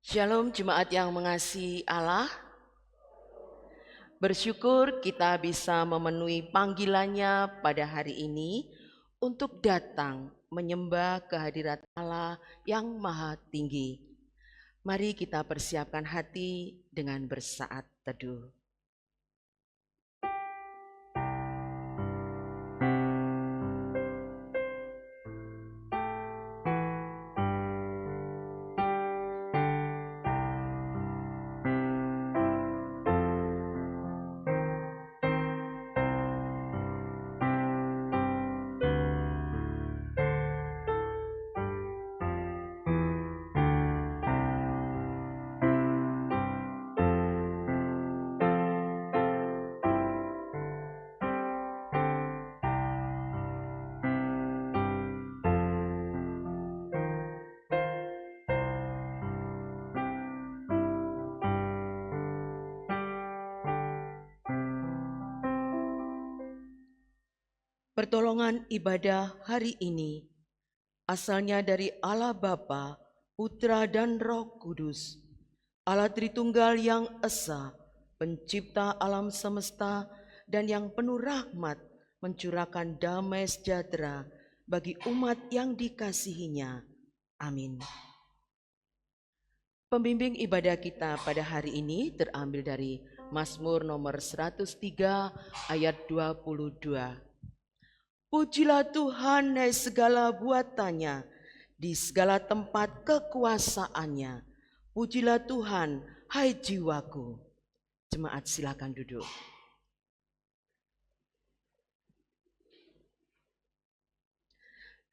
Shalom jemaat yang mengasihi Allah. Bersyukur kita bisa memenuhi panggilannya pada hari ini untuk datang menyembah kehadirat Allah yang maha tinggi. Mari kita persiapkan hati dengan bersaat teduh. Pertolongan ibadah hari ini asalnya dari Allah Bapa, Putra dan Roh Kudus, Allah Tritunggal yang esa, pencipta alam semesta dan yang penuh rahmat, mencurahkan damai sejahtera bagi umat yang dikasihinya. Amin. Pembimbing ibadah kita pada hari ini terambil dari Mazmur nomor 103 ayat 22. Pujilah Tuhan hai segala buatannya, di segala tempat kekuasaannya. Pujilah Tuhan hai jiwaku. Jemaat silakan duduk.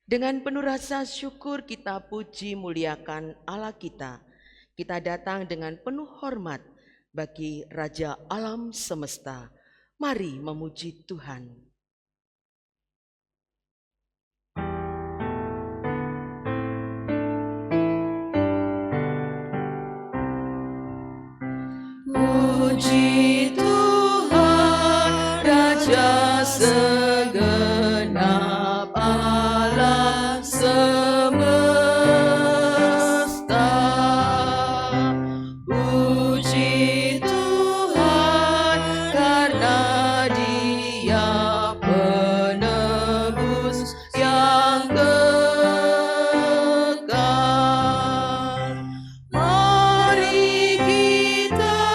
Dengan penuh rasa syukur kita puji muliakan Allah kita. Kita datang dengan penuh hormat bagi Raja Alam Semesta. Mari memuji Tuhan. Puji Tuhan Raja segenap alam semesta. Puji Tuhan karena Dia penebus yang kekal. Mari kita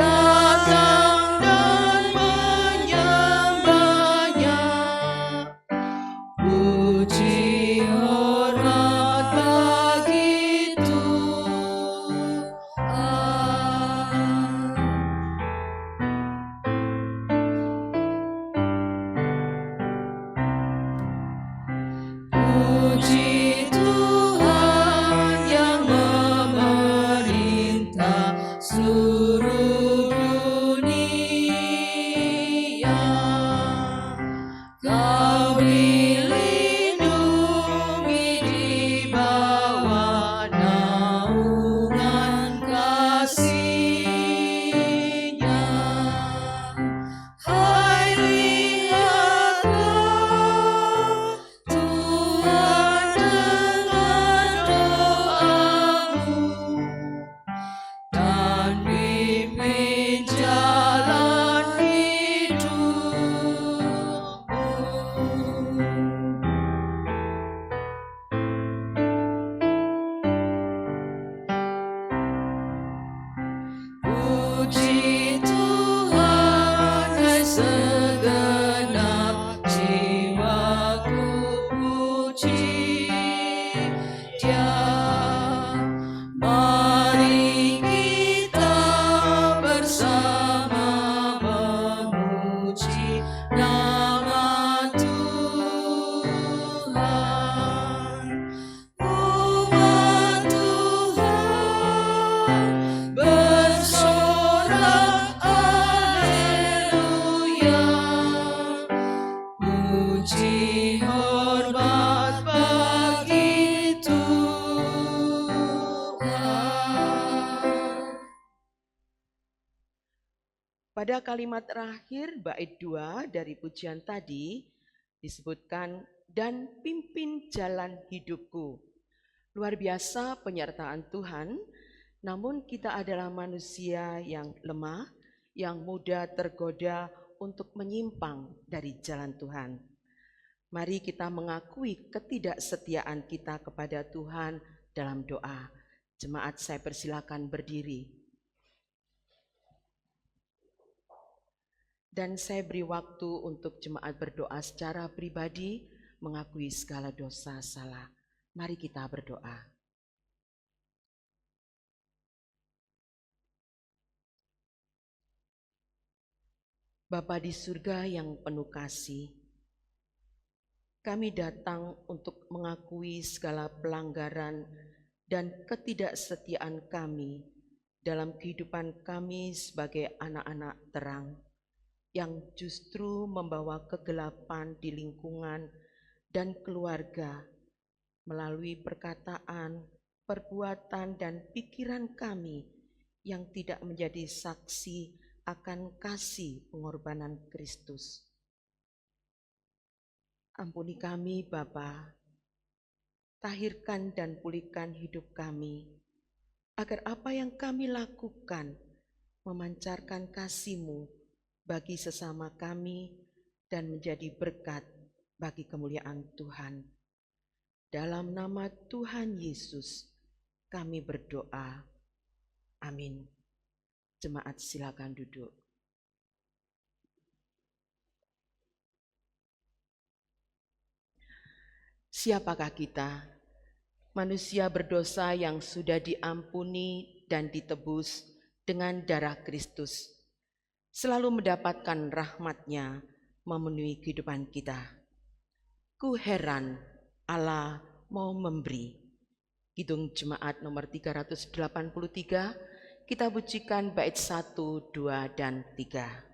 datang dan menyembahnya. Puji hormat bagi Tuhan. Puji Tuhan yang memerintah seluruh dunia. Kau dilindungi di bawah naungan kasih-Nya. Hai lihatlah Tuhan dengar doamu dan pimpin jalan hidupmu. Puji Tuhan hai segenap jiwaku, puji Dia. Mari kita bersama memuji nama Tuhan. Umat Tuhan bersorak haleluya. Puji hormat bagi Tuhan. Pada kalimat terakhir bait 2 dari pujian tadi disebutkan dan pimpin jalan hidupku. Luar biasa penyertaan Tuhan, namun kita adalah manusia yang lemah, yang mudah tergoda untuk menyimpang dari jalan Tuhan. Mari kita mengakui ketidaksetiaan kita kepada Tuhan dalam doa. Jemaat, saya persilakan berdiri. Dan saya beri waktu untuk jemaat berdoa secara pribadi, mengakui segala dosa salah. Mari kita berdoa. Bapa di surga yang penuh kasih, kami datang untuk mengakui segala pelanggaran dan ketidaksetiaan kami dalam kehidupan kami sebagai anak-anak terang yang justru membawa kegelapan di lingkungan dan keluarga melalui perkataan, perbuatan, dan pikiran kami yang tidak menjadi saksi akan kasih pengorbanan Kristus. Ampuni kami Bapa, tahirkan dan pulihkan hidup kami, agar apa yang kami lakukan memancarkan kasih-Mu bagi sesama kami dan menjadi berkat bagi kemuliaan Tuhan. Dalam nama Tuhan Yesus kami berdoa. Amin. Jemaat silakan duduk. Siapakah kita? Manusia berdosa yang sudah diampuni dan ditebus dengan darah Kristus, selalu mendapatkan rahmat-Nya memenuhi kehidupan kita. Ku heran Allah mau memberi. Kidung Jemaat nomor 383, kita pujikan bait 1, 2, dan 3.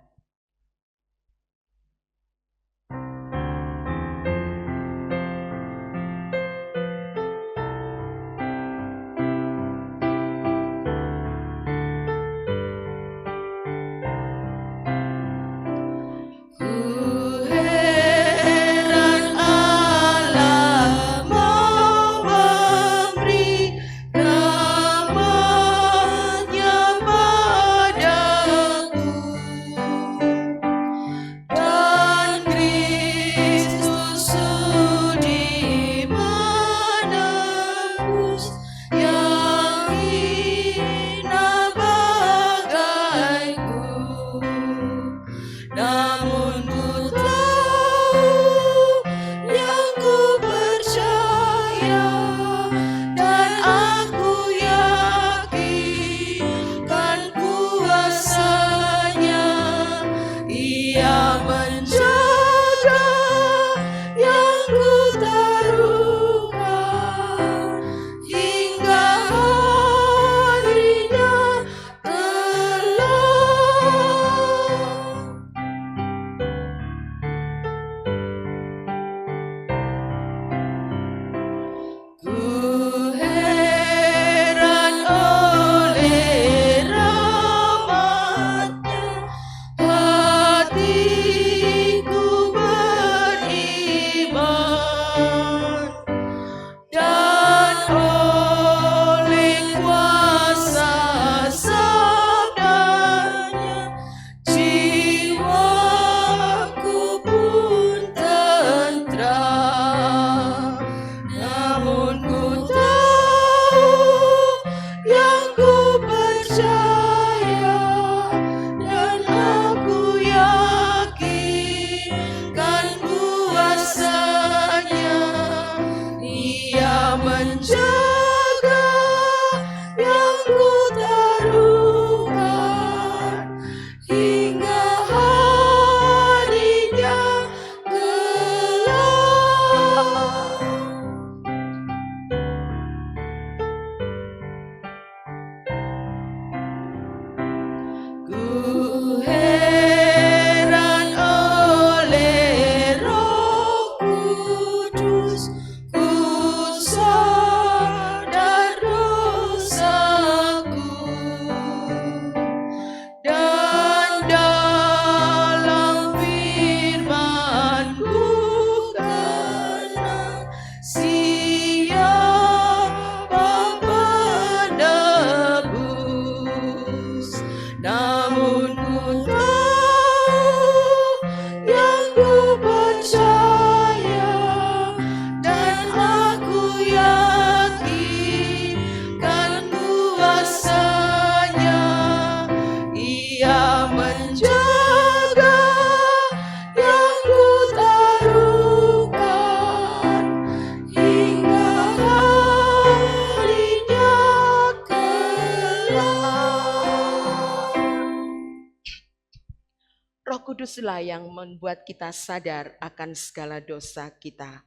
Kuduslah yang membuat kita sadar akan segala dosa kita.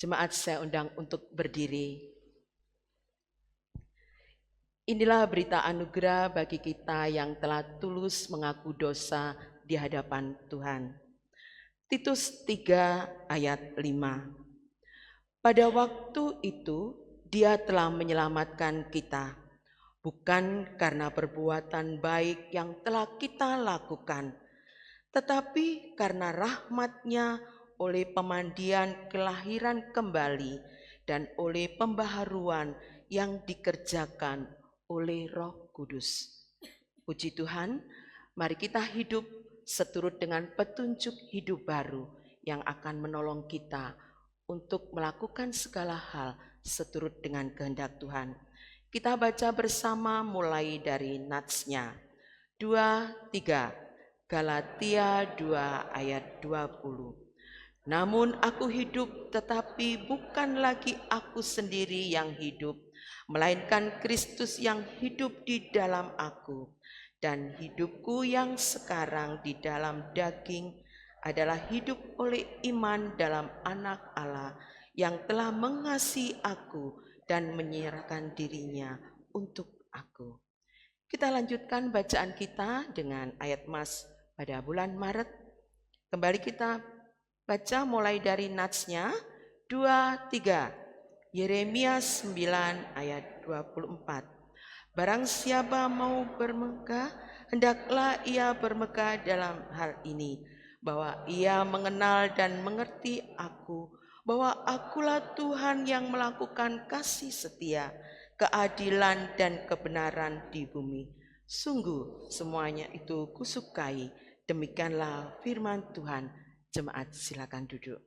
Jemaat saya undang untuk berdiri. Inilah berita anugerah bagi kita yang telah tulus mengaku dosa di hadapan Tuhan. Titus 3 ayat 5. Pada waktu itu Dia telah menyelamatkan kita, bukan karena perbuatan baik yang telah kita lakukan, tetapi karena rahmat-Nya oleh pemandian kelahiran kembali dan oleh pembaharuan yang dikerjakan oleh Roh Kudus. Puji Tuhan, mari kita hidup seturut dengan petunjuk hidup baru yang akan menolong kita untuk melakukan segala hal seturut dengan kehendak Tuhan. Kita baca bersama mulai dari natsnya. 2, 3, Galatia 2 ayat 20. Namun aku hidup, tetapi bukan lagi aku sendiri yang hidup, melainkan Kristus yang hidup di dalam aku. Dan hidupku yang sekarang di dalam daging adalah hidup oleh iman dalam Anak Allah yang telah mengasihi aku dan menyerahkan dirinya untuk aku. Kita lanjutkan bacaan kita dengan ayat Mas pada bulan Maret. Kembali kita baca mulai dari natsnya 2, 3. Yeremia 9 ayat 24. Barang siapa mau bermegah, hendaklah ia bermegah dalam hal ini, bahwa ia mengenal dan mengerti aku, bahwa akulah Tuhan yang melakukan kasih setia, keadilan dan kebenaran di bumi. Sungguh semuanya itu kusukai. Demikianlah firman Tuhan. Jemaat silakan duduk.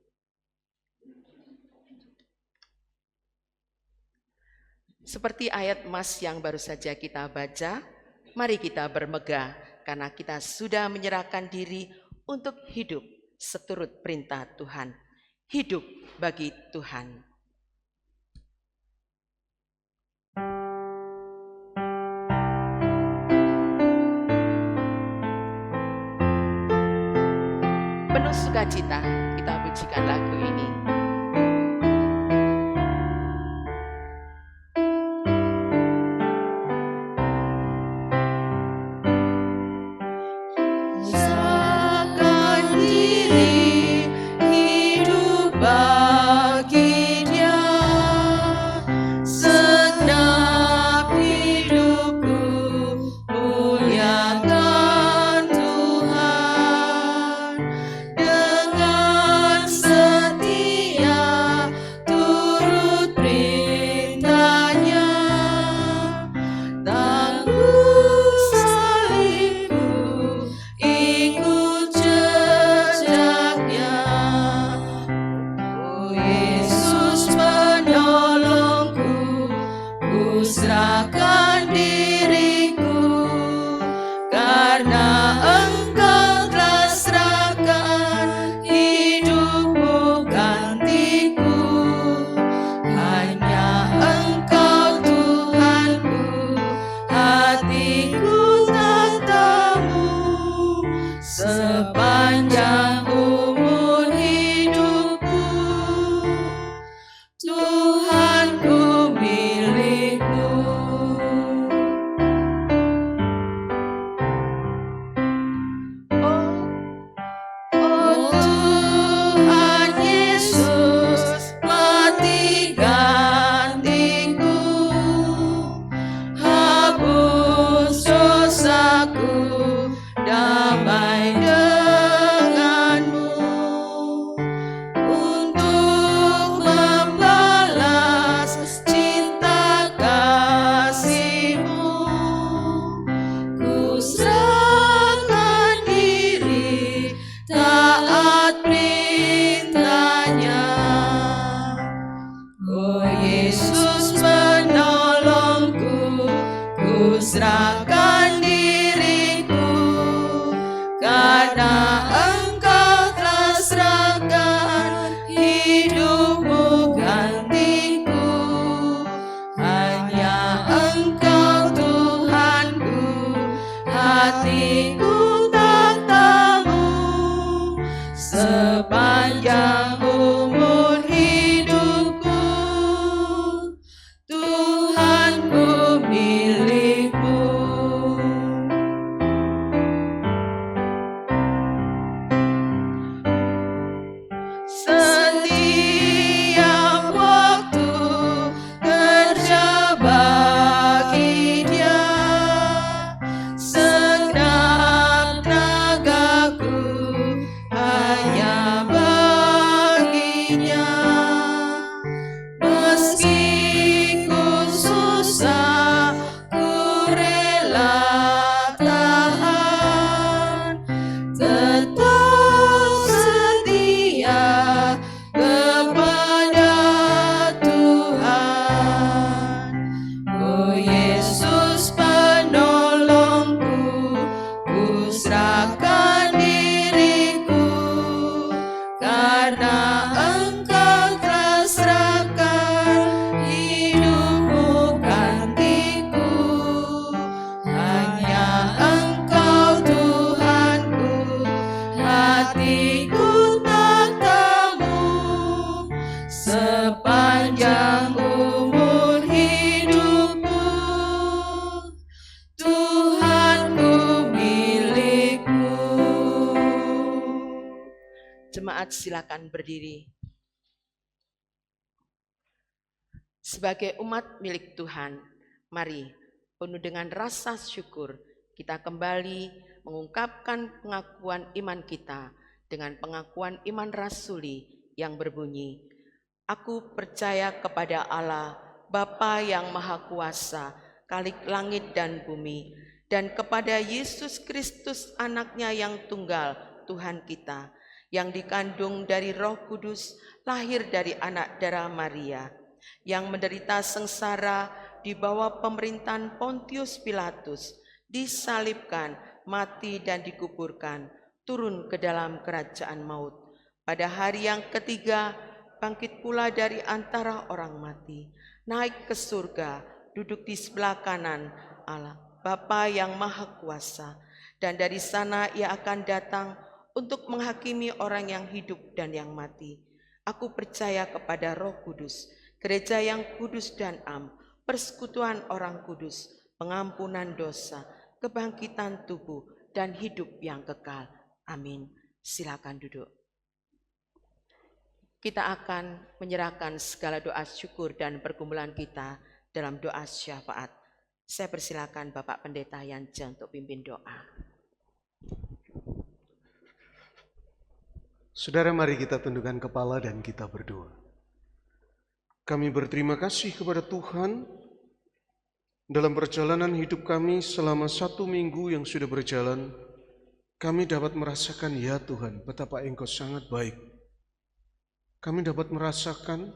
Seperti ayat Mas yang baru saja kita baca, mari kita bermegah karena kita sudah menyerahkan diri untuk hidup seturut perintah Tuhan. Hidup bagi Tuhan. Penuh sukacita kita pujikan lagu ini. Jemaat silakan berdiri. Sebagai umat milik Tuhan, mari penuh dengan rasa syukur kita kembali mengungkapkan pengakuan iman kita dengan pengakuan iman rasuli yang berbunyi, Aku percaya kepada Allah, Bapa yang Maha Kuasa, Khalik langit dan bumi, dan kepada Yesus Kristus anaknya yang tunggal, Tuhan kita, yang dikandung dari Roh Kudus, lahir dari anak darah Maria, yang menderita sengsara di bawah pemerintahan Pontius Pilatus, disalibkan, mati dan dikuburkan, turun ke dalam kerajaan maut. Pada hari yang ketiga, bangkit pula dari antara orang mati, naik ke surga, duduk di sebelah kanan Allah, Bapa yang Maha Kuasa, dan dari sana ia akan datang untuk menghakimi orang yang hidup dan yang mati. Aku percaya kepada Roh Kudus, gereja yang kudus dan am, persekutuan orang kudus, pengampunan dosa, kebangkitan tubuh, dan hidup yang kekal. Amin. Silakan duduk. Kita akan menyerahkan segala doa syukur dan pergumulan kita dalam doa syafaat. Saya persilakan Bapak Pendeta Yanja untuk pimpin doa. Saudara, mari kita tundukkan kepala dan kita berdoa. Kami berterima kasih kepada Tuhan dalam perjalanan hidup kami selama 1 minggu yang sudah berjalan. Kami dapat merasakan, ya Tuhan, betapa Engkau sangat baik. Kami dapat merasakan,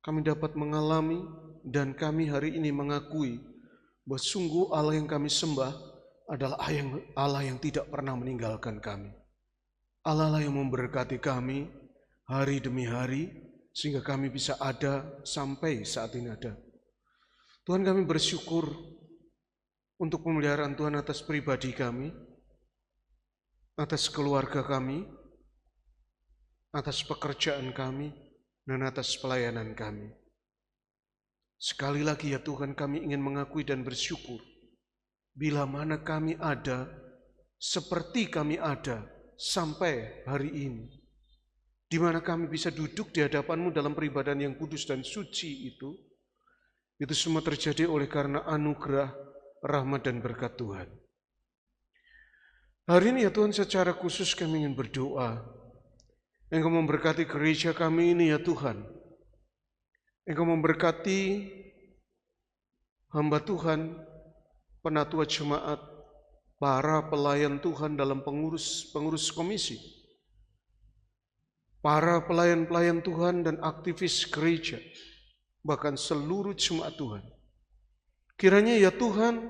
kami dapat mengalami, dan kami hari ini mengakui bahwa sungguh Allah yang kami sembah adalah Allah yang tidak pernah meninggalkan kami. Allah lah yang memberkati kami hari demi hari, sehingga kami bisa ada sampai saat ini ada. Tuhan, kami bersyukur untuk pemeliharaan Tuhan atas pribadi kami, atas keluarga kami, atas pekerjaan kami, dan atas pelayanan kami. Sekali lagi ya Tuhan, kami ingin mengakui dan bersyukur bila mana kami ada seperti kami ada sampai hari ini, di mana kami bisa duduk di hadapan-Mu dalam peribadahan yang kudus dan suci itu semua terjadi oleh karena anugerah, rahmat dan berkat Tuhan. Hari ini ya Tuhan, secara khusus kami ingin berdoa, Engkau memberkati gereja kami ini ya Tuhan. Engkau memberkati hamba Tuhan, penatua jemaat, para pelayan Tuhan dalam pengurus komisi, para pelayan-pelayan Tuhan dan aktivis gereja, bahkan seluruh jemaat Tuhan. Kiranya ya Tuhan,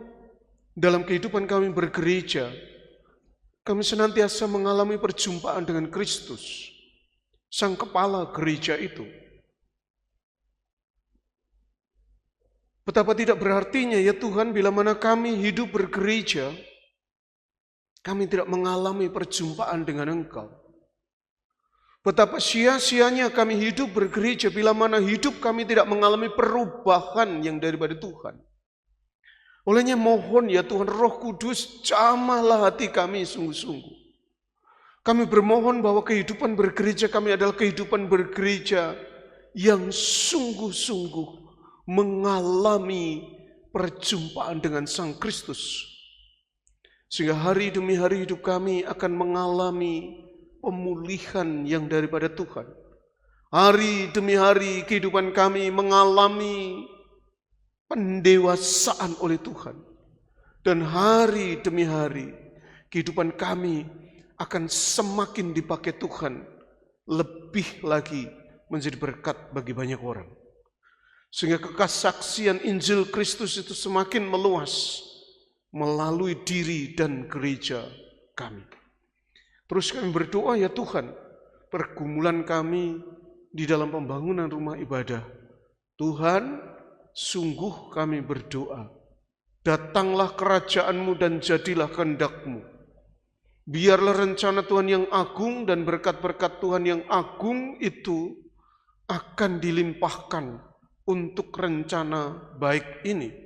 dalam kehidupan kami bergereja, kami senantiasa mengalami perjumpaan dengan Kristus, Sang Kepala gereja itu. Betapa tidak berartinya ya Tuhan, bila mana kami hidup bergereja, kami tidak mengalami perjumpaan dengan Engkau. Betapa sia-sianya kami hidup bergereja bila mana hidup kami tidak mengalami perubahan yang daripada Tuhan. Olehnya mohon ya Tuhan, Roh Kudus, jamahlah hati kami sungguh-sungguh. Kami bermohon bahwa kehidupan bergereja kami adalah kehidupan bergereja yang sungguh-sungguh mengalami perjumpaan dengan Sang Kristus. Sehingga hari demi hari hidup kami akan mengalami pemulihan yang daripada Tuhan. Hari demi hari kehidupan kami mengalami pendewasaan oleh Tuhan. Dan hari demi hari kehidupan kami akan semakin dipakai Tuhan, lebih lagi menjadi berkat bagi banyak orang. Sehingga kesaksian Injil Kristus itu semakin meluas melalui diri dan gereja kami. Terus kami berdoa ya Tuhan, pergumulan kami di dalam pembangunan rumah ibadah, Tuhan, sungguh kami berdoa, datanglah kerajaan-Mu dan jadilah kehendak-Mu. Biarlah rencana Tuhan yang agung dan berkat-berkat Tuhan yang agung itu akan dilimpahkan untuk rencana baik ini.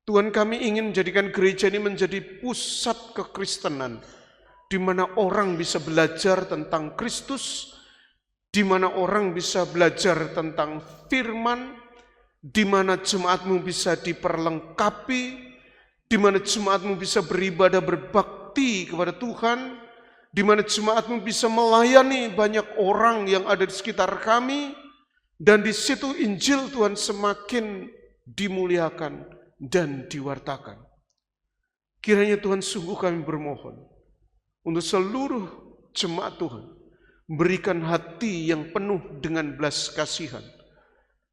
Tuhan, kami ingin menjadikan gereja ini menjadi pusat kekristenan di mana orang bisa belajar tentang Kristus, di mana orang bisa belajar tentang firman, di mana jemaatmu bisa diperlengkapi, di mana jemaatmu bisa beribadah berbakti kepada Tuhan, di mana jemaatmu bisa melayani banyak orang yang ada di sekitar kami, dan di situ Injil Tuhan semakin dimuliakan dan diwartakan. Kiranya Tuhan, sungguh kami bermohon untuk seluruh jemaat Tuhan, berikan hati yang penuh dengan belas kasihan,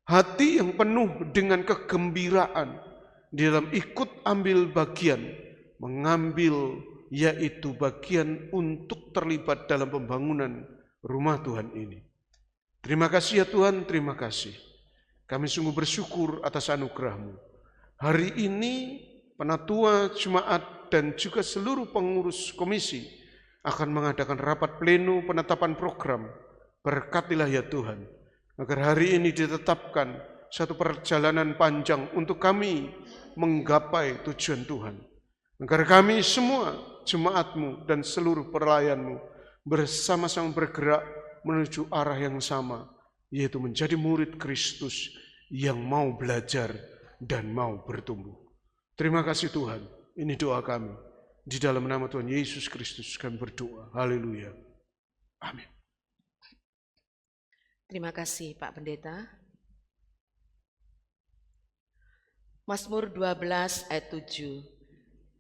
hati yang penuh dengan kegembiraan di dalam ikut ambil bagian, mengambil yaitu bagian untuk terlibat dalam pembangunan rumah Tuhan ini. Terima kasih ya Tuhan, terima kasih. Kami sungguh bersyukur atas anugerah-Mu. Hari ini penatua jemaat dan juga seluruh pengurus komisi akan mengadakan rapat pleno penetapan program. Berkatilah ya Tuhan, agar hari ini ditetapkan satu perjalanan panjang untuk kami menggapai tujuan Tuhan. Agar kami semua, jemaat-Mu dan seluruh pelayan-Mu bersama-sama bergerak menuju arah yang sama, yaitu menjadi murid Kristus yang mau belajar dan mau bertumbuh. Terima kasih Tuhan, ini doa kami. Di dalam nama Tuhan Yesus Kristus kami berdoa. Haleluya. Amin. Terima kasih Pak Pendeta. Mazmur 12 ayat 7.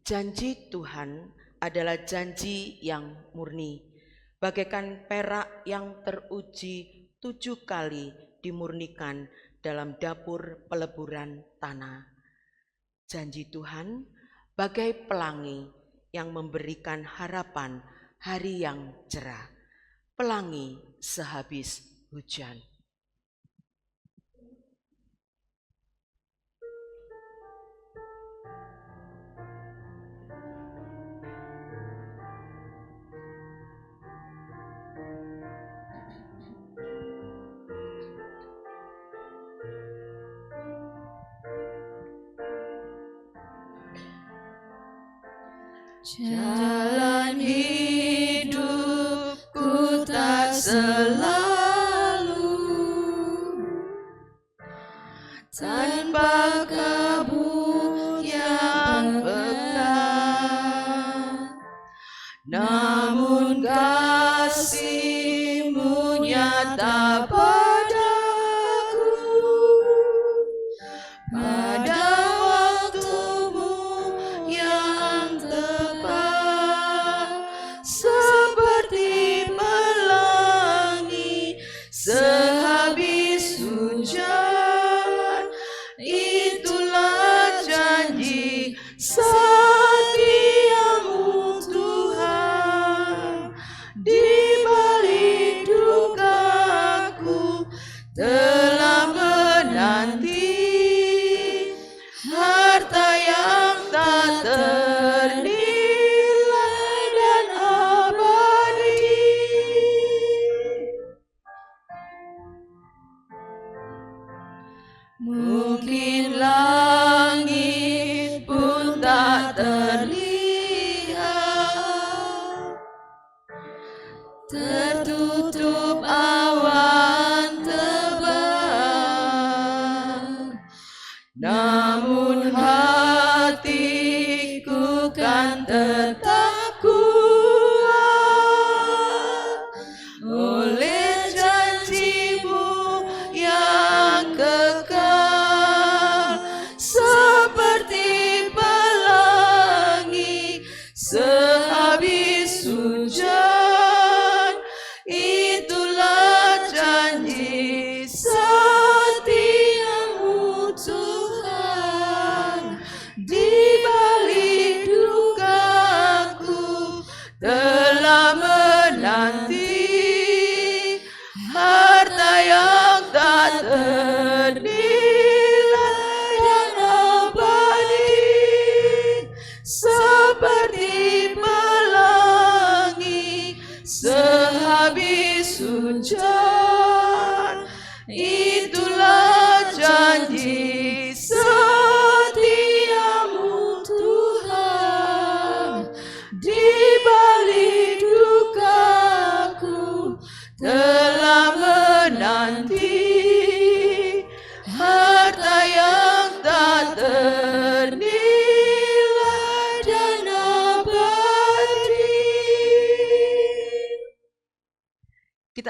Janji Tuhan adalah janji yang murni, bagaikan perak yang teruji 7 kali dimurnikan dalam dapur peleburan tanah. Janji Tuhan bagai pelangi yang memberikan harapan hari yang cerah, pelangi sehabis hujan. Jalan hidupku tak selalu tanpa kabut yang pekat, namun kasih-Mu nyata padaku pada waktu-Mu yang tepat, seperti pelangi sehabis hujan. Itulah janji setia-Mu Tuhan, di balik dukaku telah menanti harta yang tak ternilai dan abadi. Mungkin langit pun tak terlihat, tertutup awan tebal, namun hatiku kan tetap kuat oleh janji-Mu yang kekal, seperti pelangi sehabis hujan. Itulah janji setia-Mu Tuhan.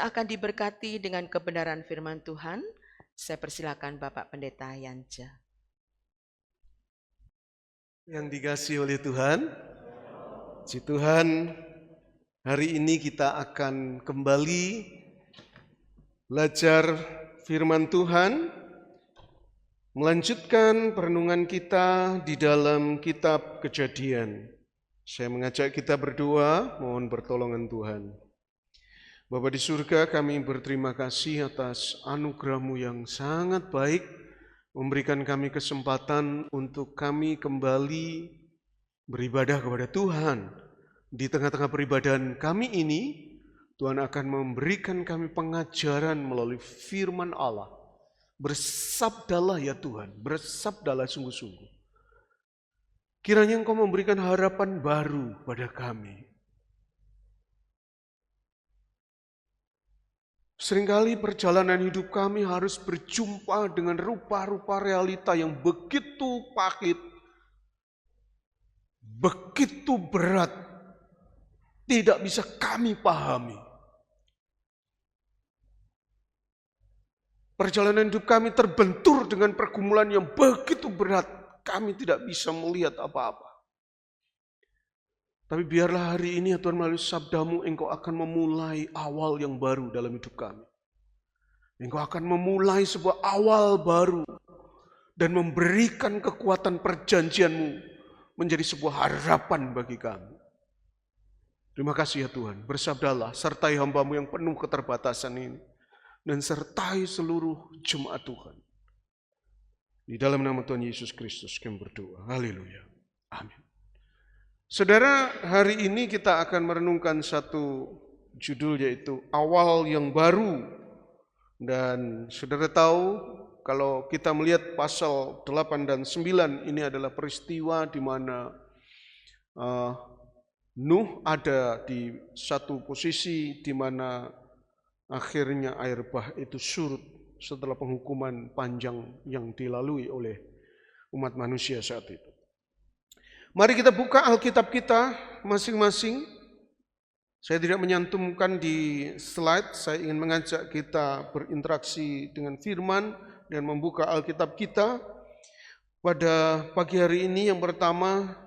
Kita akan diberkati dengan kebenaran firman Tuhan. Saya persilakan Bapak Pendeta Yanja. Yang dikasihi oleh Tuhan, puji Tuhan, hari ini kita akan kembali belajar firman Tuhan, melanjutkan perenungan kita di dalam kitab Kejadian. Saya mengajak kita berdoa, mohon pertolongan Tuhan. Bapa di surga, kami berterima kasih atas anugerah-Mu yang sangat baik, memberikan kami kesempatan untuk kami kembali beribadah kepada Tuhan. Di tengah-tengah peribadahan kami ini, Tuhan akan memberikan kami pengajaran melalui firman Allah. Bersabdalah ya Tuhan, bersabdalah sungguh-sungguh. Kiranya Engkau memberikan harapan baru pada kami. Seringkali perjalanan hidup kami harus berjumpa dengan rupa-rupa realita yang begitu pahit, begitu berat, tidak bisa kami pahami. Perjalanan hidup kami terbentur dengan pergumulan yang begitu berat, kami tidak bisa melihat apa-apa. Tapi biarlah hari ini ya Tuhan, melalui sabda-Mu Engkau akan memulai awal yang baru dalam hidup kami. Engkau akan memulai sebuah awal baru dan memberikan kekuatan perjanjian-Mu menjadi sebuah harapan bagi kami. Terima kasih ya Tuhan, bersabdalah, sertai hamba-Mu yang penuh keterbatasan ini, dan sertai seluruh jemaat Tuhan. Di dalam nama Tuhan Yesus Kristus kami berdoa. Haleluya. Amin. Saudara, hari ini kita akan merenungkan satu judul, yaitu awal yang baru. Dan saudara tahu, kalau kita melihat pasal 8 dan 9, ini adalah peristiwa di mana Nuh ada di satu posisi di mana akhirnya air bah itu surut setelah penghukuman panjang yang dilalui oleh umat manusia saat itu. Mari kita buka Alkitab kita masing-masing. Saya tidak menyantumkan di slide, saya ingin mengajak kita berinteraksi dengan firman dan membuka Alkitab kita. Pada pagi hari ini yang pertama,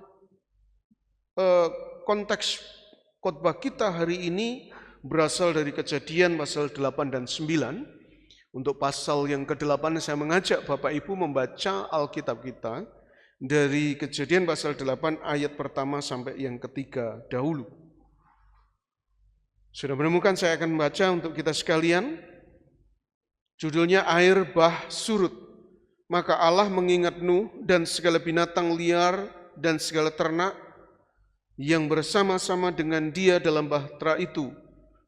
konteks khotbah kita hari ini berasal dari Kejadian pasal 8 dan 9. Untuk pasal yang ke-8 saya mengajak Bapak Ibu membaca Alkitab kita dari Kejadian pasal 8 ayat pertama sampai yang ketiga dahulu. Sudah menemukan, saya akan membaca untuk kita sekalian. Judulnya Air Bah Surut. Maka Allah mengingat Nuh dan segala binatang liar dan segala ternak yang bersama-sama dengan dia dalam bahtera itu.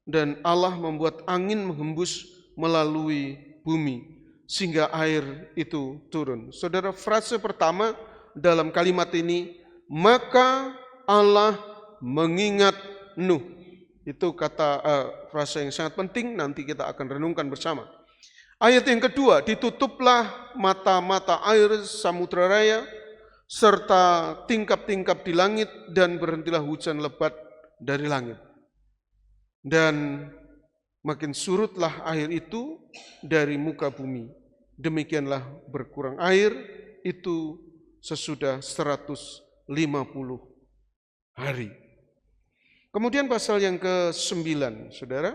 Dan Allah membuat angin menghembus melalui bumi sehingga air itu turun. Saudara, frase pertama dalam kalimat ini, maka Allah mengingat Nuh. Itu kata frase yang sangat penting, nanti kita akan renungkan bersama. Ayat yang kedua, ditutuplah mata-mata air samudra raya serta tingkap-tingkap di langit dan berhentilah hujan lebat dari langit. Dan makin surutlah air itu dari muka bumi. Demikianlah berkurang air itu sesudah 150 hari. Kemudian pasal yang ke-9, saudara.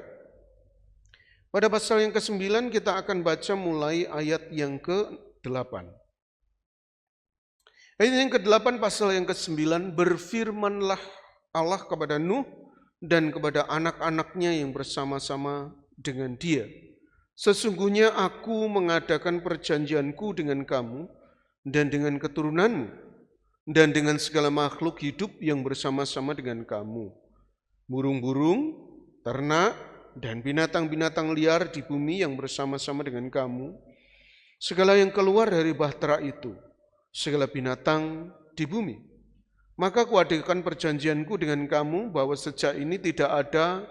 Pada pasal yang ke-9 kita akan baca mulai ayat yang ke-8. Ayat yang ke-8 pasal yang ke-9, berfirmanlah Allah kepada Nuh dan kepada anak-anaknya yang bersama-sama dengan dia. Sesungguhnya aku mengadakan perjanjianku dengan kamu dan dengan keturunanmu dan dengan segala makhluk hidup yang bersama-sama dengan kamu. Burung-burung, ternak, dan binatang-binatang liar di bumi yang bersama-sama dengan kamu. Segala yang keluar dari bahtera itu, segala binatang di bumi. Maka kuadakan perjanjianku dengan kamu bahwa sejak ini tidak ada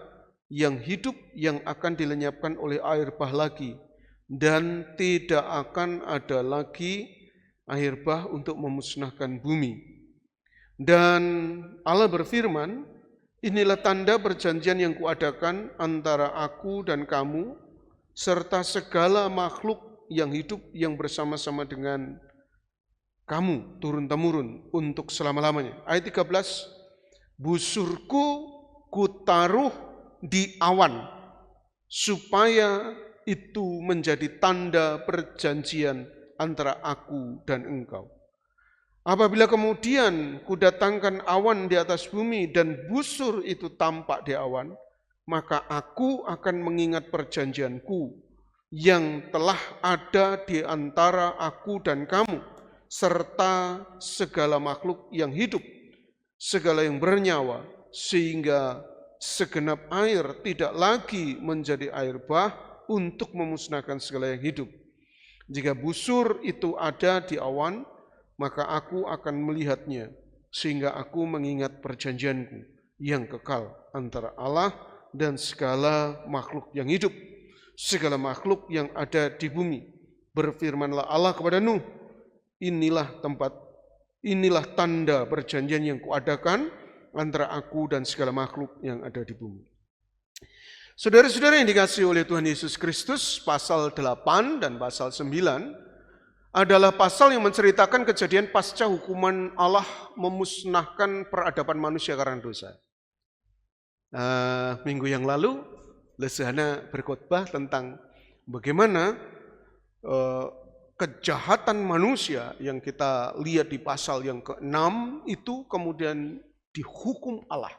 yang hidup yang akan dilenyapkan oleh air bah lagi, dan tidak akan ada lagi air bah untuk memusnahkan bumi. Dan Allah berfirman, Inilah tanda perjanjian yang kuadakan antara aku dan kamu, serta segala makhluk yang hidup yang bersama-sama dengan kamu, turun-temurun, untuk selama-lamanya. Ayat 13, busurku kutaruh di awan, supaya itu menjadi tanda perjanjian antara aku dan engkau. Apabila kemudian kudatangkan awan di atas bumi dan busur itu tampak di awan, maka aku akan mengingat perjanjianku yang telah ada di antara aku dan kamu, serta segala makhluk yang hidup, segala yang bernyawa, sehingga segenap air tidak lagi menjadi air bah untuk memusnahkan segala yang hidup. Jika busur itu ada di awan, maka aku akan melihatnya, sehingga aku mengingat perjanjianku yang kekal antara Allah dan segala makhluk yang hidup, segala makhluk yang ada di bumi. Berfirmanlah Allah kepada Nuh, inilah tanda perjanjian yang kuadakan antara aku dan segala makhluk yang ada di bumi. Saudara-saudara yang dikasihi oleh Tuhan Yesus Kristus, pasal 8 dan pasal 9 adalah pasal yang menceritakan kejadian pasca hukuman Allah memusnahkan peradaban manusia karena dosa. Minggu yang lalu, Lesana berkhotbah tentang bagaimana kejahatan manusia yang kita lihat di pasal yang ke-6 itu kemudian dihukum Allah.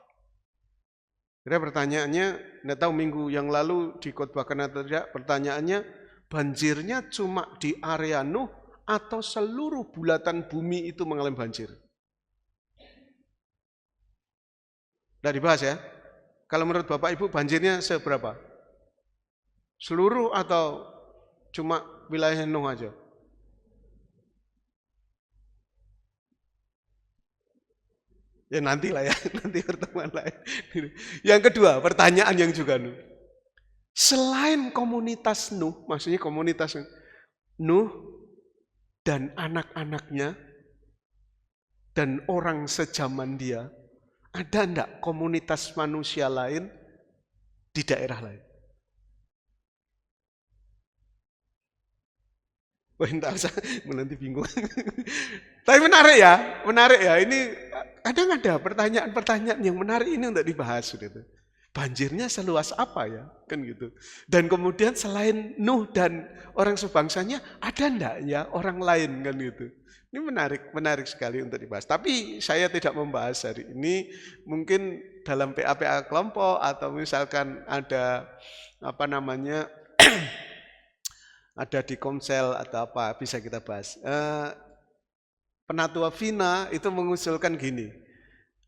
Kira pertanyaannya, tidak tahu minggu yang lalu dikhotbahkan atau tidak, pertanyaannya, banjirnya cuma di area Nuh atau seluruh bulatan bumi itu mengalami banjir? Tidak dibahas ya. Kalau menurut Bapak Ibu banjirnya seberapa? Seluruh atau cuma wilayah Nuh aja? Ya nantilah ya, nanti pertemuan lain. Yang kedua, pertanyaan yang juga Nuh. Selain komunitas Nuh, maksudnya komunitas Nuh dan anak-anaknya dan orang sejaman dia, ada enggak komunitas manusia lain di daerah lain? Wah, entar saya nanti bingung. Tapi menarik ya. Ini kadang ada pertanyaan-pertanyaan yang menarik ini untuk dibahas gitu. Banjirnya seluas apa ya, kan gitu. Dan kemudian selain Nuh dan orang sebangsanya, ada enggak ya orang lain, kan gitu. Ini menarik sekali untuk dibahas. Tapi saya tidak membahas hari ini, mungkin dalam PA kelompok atau misalkan ada ada di komsel atau apa, bisa kita bahas. Penatua Vina itu mengusulkan gini,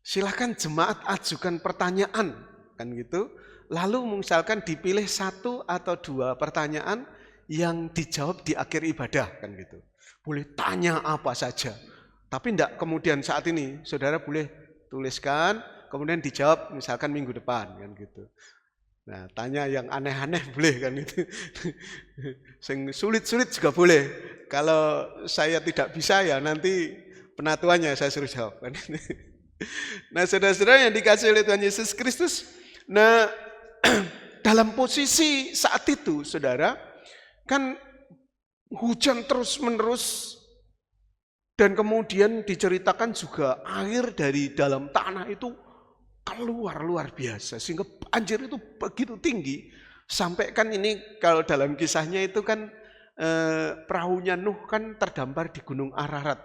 silakan jemaat ajukan pertanyaan, kan gitu. Lalu misalkan dipilih 1 atau 2 pertanyaan yang dijawab di akhir ibadah, kan gitu. Boleh tanya apa saja. Tapi enggak kemudian saat ini, saudara boleh tuliskan, kemudian dijawab misalkan minggu depan, kan gitu. Nah, tanya yang aneh-aneh boleh, kan itu. Yang sulit-sulit juga boleh. Kalau saya tidak bisa ya nanti penatuannya saya suruh jawab, kan. Nah, saudara-saudara yang dikasihi oleh Tuhan Yesus Kristus, nah dalam posisi saat itu, saudara, kan hujan terus-menerus dan kemudian diceritakan juga air dari dalam tanah itu keluar luar biasa sehingga banjir itu begitu tinggi sampai kan ini kalau dalam kisahnya itu kan perahunya Nuh kan terdampar di Gunung Ararat.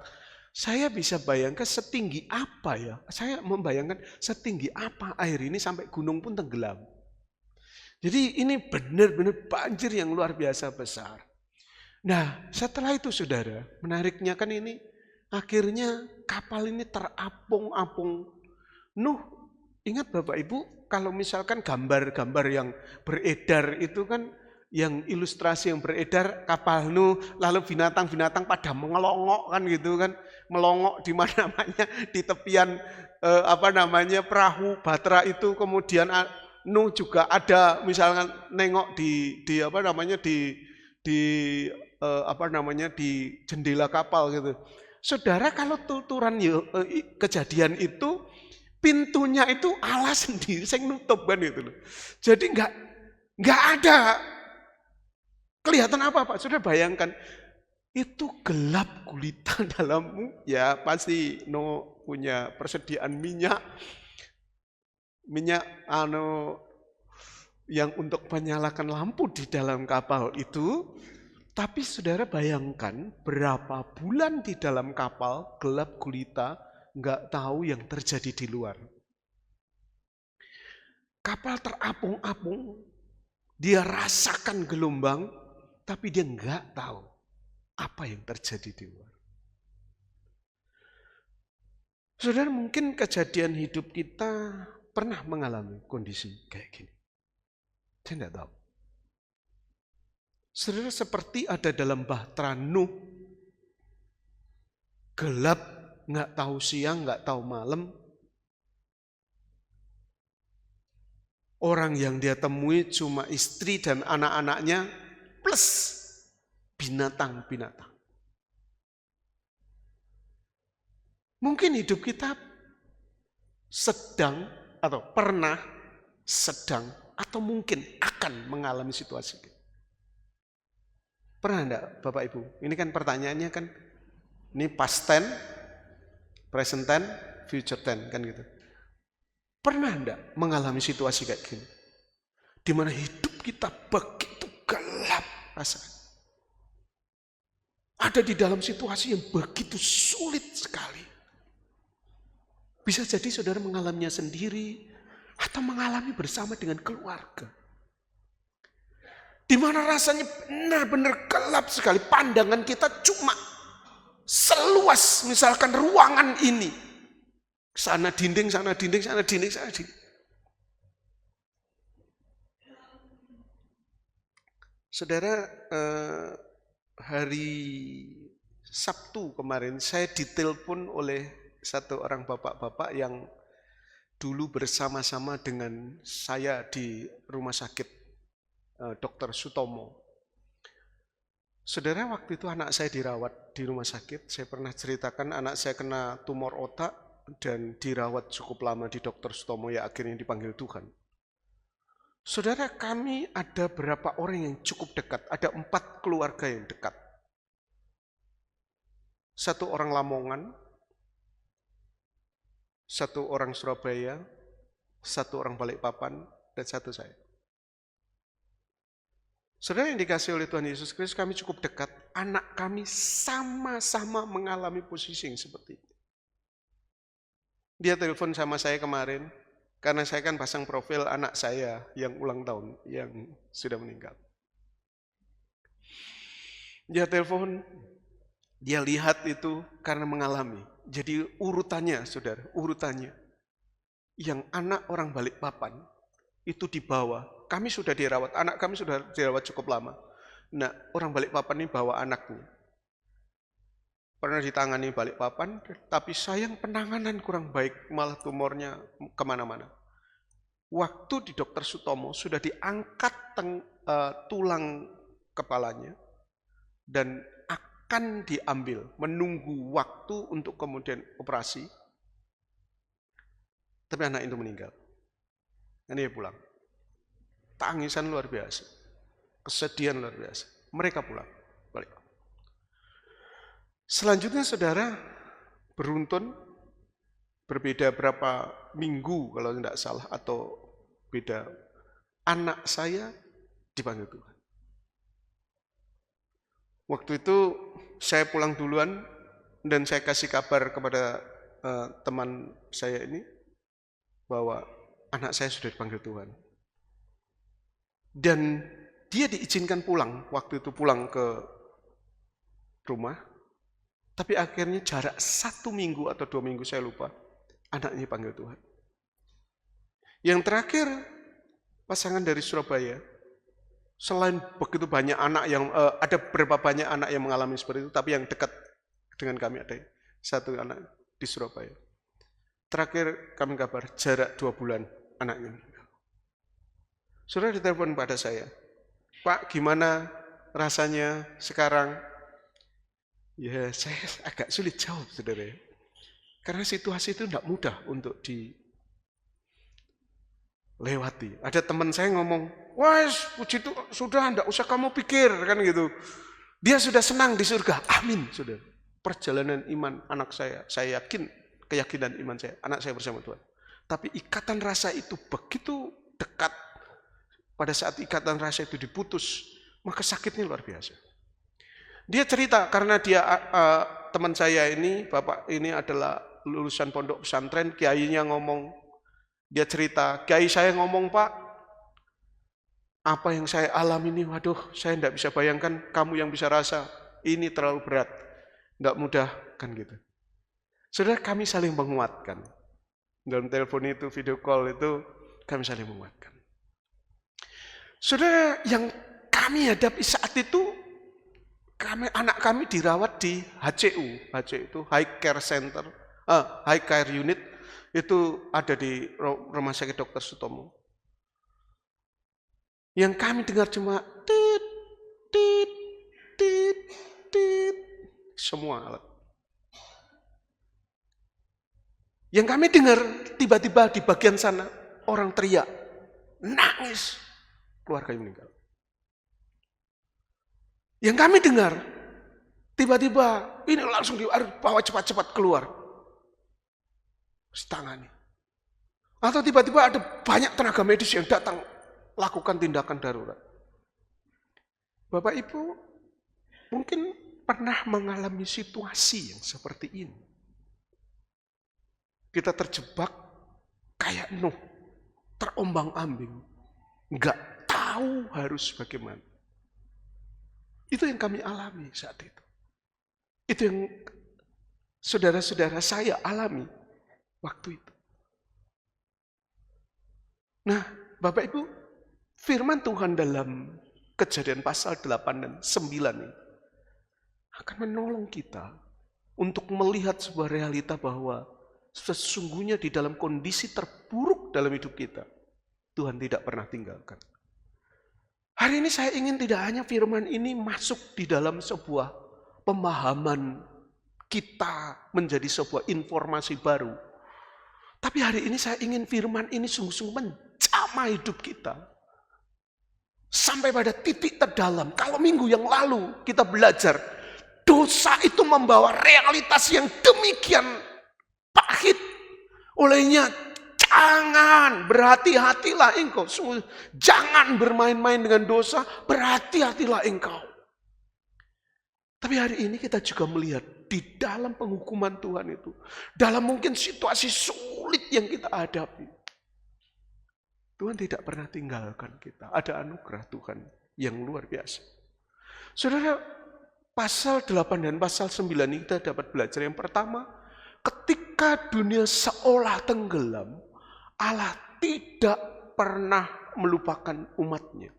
Saya bisa bayangkan setinggi apa ya, saya membayangkan setinggi apa air ini sampai gunung pun tenggelam. Jadi ini benar-benar banjir yang luar biasa besar. Nah, setelah itu saudara, menariknya kan ini akhirnya kapal ini terapung-apung. Nuh, ingat Bapak Ibu, kalau misalkan gambar-gambar yang beredar itu kan, yang ilustrasi yang beredar kapal Nuh, lalu binatang-binatang pada mengelongok kan gitu kan, melongok di mana-mana di tepian perahu Batra itu, kemudian Nuh juga ada misalkan nengok di jendela kapal gitu. Saudara, kalau tuturan kejadian itu pintunya itu Allah sendiri yang nutup kan itu loh. Jadi nggak ada kelihatan apa-apa. Sudah bayangkan itu gelap gulita dalammu, ya pasti punya persediaan minyak yang untuk menyalakan lampu di dalam kapal itu. Tapi saudara bayangkan berapa bulan di dalam kapal gelap gulita, nggak tahu yang terjadi di luar. Kapal terapung-apung, dia rasakan gelombang, tapi dia nggak tahu apa yang terjadi di luar. Saudara, mungkin kejadian hidup kita pernah mengalami kondisi kayak gini. Saya nggak tahu. Saudara, seperti ada dalam bahtera Nuh, gelap, nggak tahu siang, nggak tahu malam. Orang yang dia temui cuma istri dan anak-anaknya plus binatang-binatang. Mungkin hidup kita sedang atau pernah sedang atau mungkin akan mengalami situasi itu. Pernah enggak Bapak Ibu? Ini kan pertanyaannya kan, ini past tense, present tense, future tense kan gitu. Pernah enggak mengalami situasi kayak gini? Di mana hidup kita begitu gelap rasanya. Ada di dalam situasi yang begitu sulit sekali. Bisa jadi saudara mengalaminya sendiri atau mengalami bersama dengan keluarga. Di mana rasanya benar-benar gelap sekali. Pandangan kita cuma seluas misalkan ruangan ini. Sana dinding, sana dinding, sana dinding, sana dinding. Saudara, hari Sabtu kemarin saya ditelepon oleh satu orang bapak-bapak yang dulu bersama-sama dengan saya di rumah sakit Dr. Sutomo. Saudara, waktu itu anak saya dirawat di rumah sakit. Saya pernah ceritakan anak saya kena tumor otak dan dirawat cukup lama di Dr. Sutomo, ya akhirnya dipanggil Tuhan. Saudara, kami ada berapa orang yang cukup dekat. Ada 4 keluarga yang dekat. 1 orang Lamongan, 1 orang Surabaya, 1 orang Balikpapan, dan 1 saya. Saudara yang dikasih oleh Tuhan Yesus Kristus, kami cukup dekat. Anak kami sama-sama mengalami posisi yang seperti itu. Dia telepon sama saya kemarin, karena saya kan pasang profil anak saya yang ulang tahun, yang sudah meninggal. Dia telepon, dia lihat itu karena mengalami. Jadi urutannya, saudara, urutannya. Yang anak orang Balikpapan itu dibawa. Kami sudah dirawat, anak kami sudah dirawat cukup lama. Nah, orang Balikpapan ini bawa anaknya. Pernah ditangani Balikpapan, tapi sayang penanganan kurang baik, malah tumornya kemana-mana. Waktu di Dr. Sutomo sudah diangkat tulang kepalanya dan akan diambil, menunggu waktu untuk kemudian operasi. Tapi anak itu meninggal. Ini dia pulang. Tangisan luar biasa, kesedihan luar biasa. Mereka pulang, balik. Selanjutnya saudara, beruntun, berbeda berapa minggu kalau tidak salah, atau beda, anak saya dipanggil Tuhan. Waktu itu saya pulang duluan dan saya kasih kabar kepada teman saya ini bahwa anak saya sudah dipanggil Tuhan. Dan dia diizinkan pulang, waktu itu pulang ke rumah, tapi akhirnya jarak 1 minggu atau 2 minggu saya lupa, anaknya dipanggil Tuhan. Yang terakhir, pasangan dari Surabaya, selain begitu banyak anak yang, ada berapa banyak anak yang mengalami seperti itu, tapi yang dekat dengan kami ada 1 anak di Surabaya. Terakhir kami kabar, jarak 2 bulan anaknya. Saudara ditelepon pada saya, Pak, gimana rasanya sekarang? Ya, saya agak sulit jawab, saudara. Karena situasi itu tidak mudah untuk lewati. Ada teman saya ngomong, wes puji itu sudah, enggak usah kamu pikir, kan gitu. Dia sudah senang di surga, amin, sudah. Perjalanan iman anak saya yakin, keyakinan iman saya, anak saya bersama Tuhan. Tapi ikatan rasa itu begitu dekat, pada saat ikatan rasa itu diputus, maka sakitnya luar biasa. Dia cerita, karena dia teman saya ini, bapak ini adalah lulusan pondok pesantren, kiainya ngomong, dia cerita, kiai saya ngomong, Pak, apa yang saya alami ini, waduh, saya enggak bisa bayangkan, kamu yang bisa rasa, ini terlalu berat, enggak mudah, kan gitu. Saudara, kami saling menguatkan. Dalam telepon itu, video call itu, kami saling menguatkan. Saudara, yang kami hadapi saat itu, anak kami dirawat di HCU. HCU itu High Care Center, High Care Unit, itu ada di Rumah Sakit Dr. Sutomo. Yang kami dengar cuma tit, tit, tit, tit, semua alat. Yang kami dengar tiba-tiba di bagian sana orang teriak, nangis, keluarga yang meninggal. Yang kami dengar tiba-tiba ini langsung dibawa cepat-cepat keluar, setangani. Atau tiba-tiba ada banyak tenaga medis yang datang lakukan tindakan darurat. Bapak Ibu mungkin pernah mengalami situasi yang seperti ini. Kita terjebak kayak Nuh, terombang-ambing, nggak tahu harus bagaimana. Itu yang kami alami saat itu. Itu yang saudara-saudara saya alami waktu itu. Nah, Bapak Ibu, firman Tuhan dalam Kejadian pasal 8 dan 9 ini akan menolong kita untuk melihat sebuah realita bahwa sesungguhnya di dalam kondisi terburuk dalam hidup kita, Tuhan tidak pernah tinggalkan. Hari ini saya ingin tidak hanya firman ini masuk di dalam sebuah pemahaman kita menjadi sebuah informasi baru. Tapi hari ini saya ingin firman ini sungguh-sungguh menjamah hidup kita. Sampai pada titik terdalam. Kalau minggu yang lalu kita belajar, dosa itu membawa realitas yang demikian pahit. Olehnya jangan, berhati-hatilah engkau. Jangan bermain-main dengan dosa, berhati-hatilah engkau. Tapi hari ini kita juga melihat di dalam penghukuman Tuhan itu, dalam mungkin situasi sulit yang kita hadapi, Tuhan tidak pernah tinggalkan kita. Ada anugerah Tuhan yang luar biasa. Saudara, pasal 8 dan pasal 9 ini kita dapat belajar. Yang pertama, ketika dunia seolah tenggelam, Allah tidak pernah melupakan umatnya.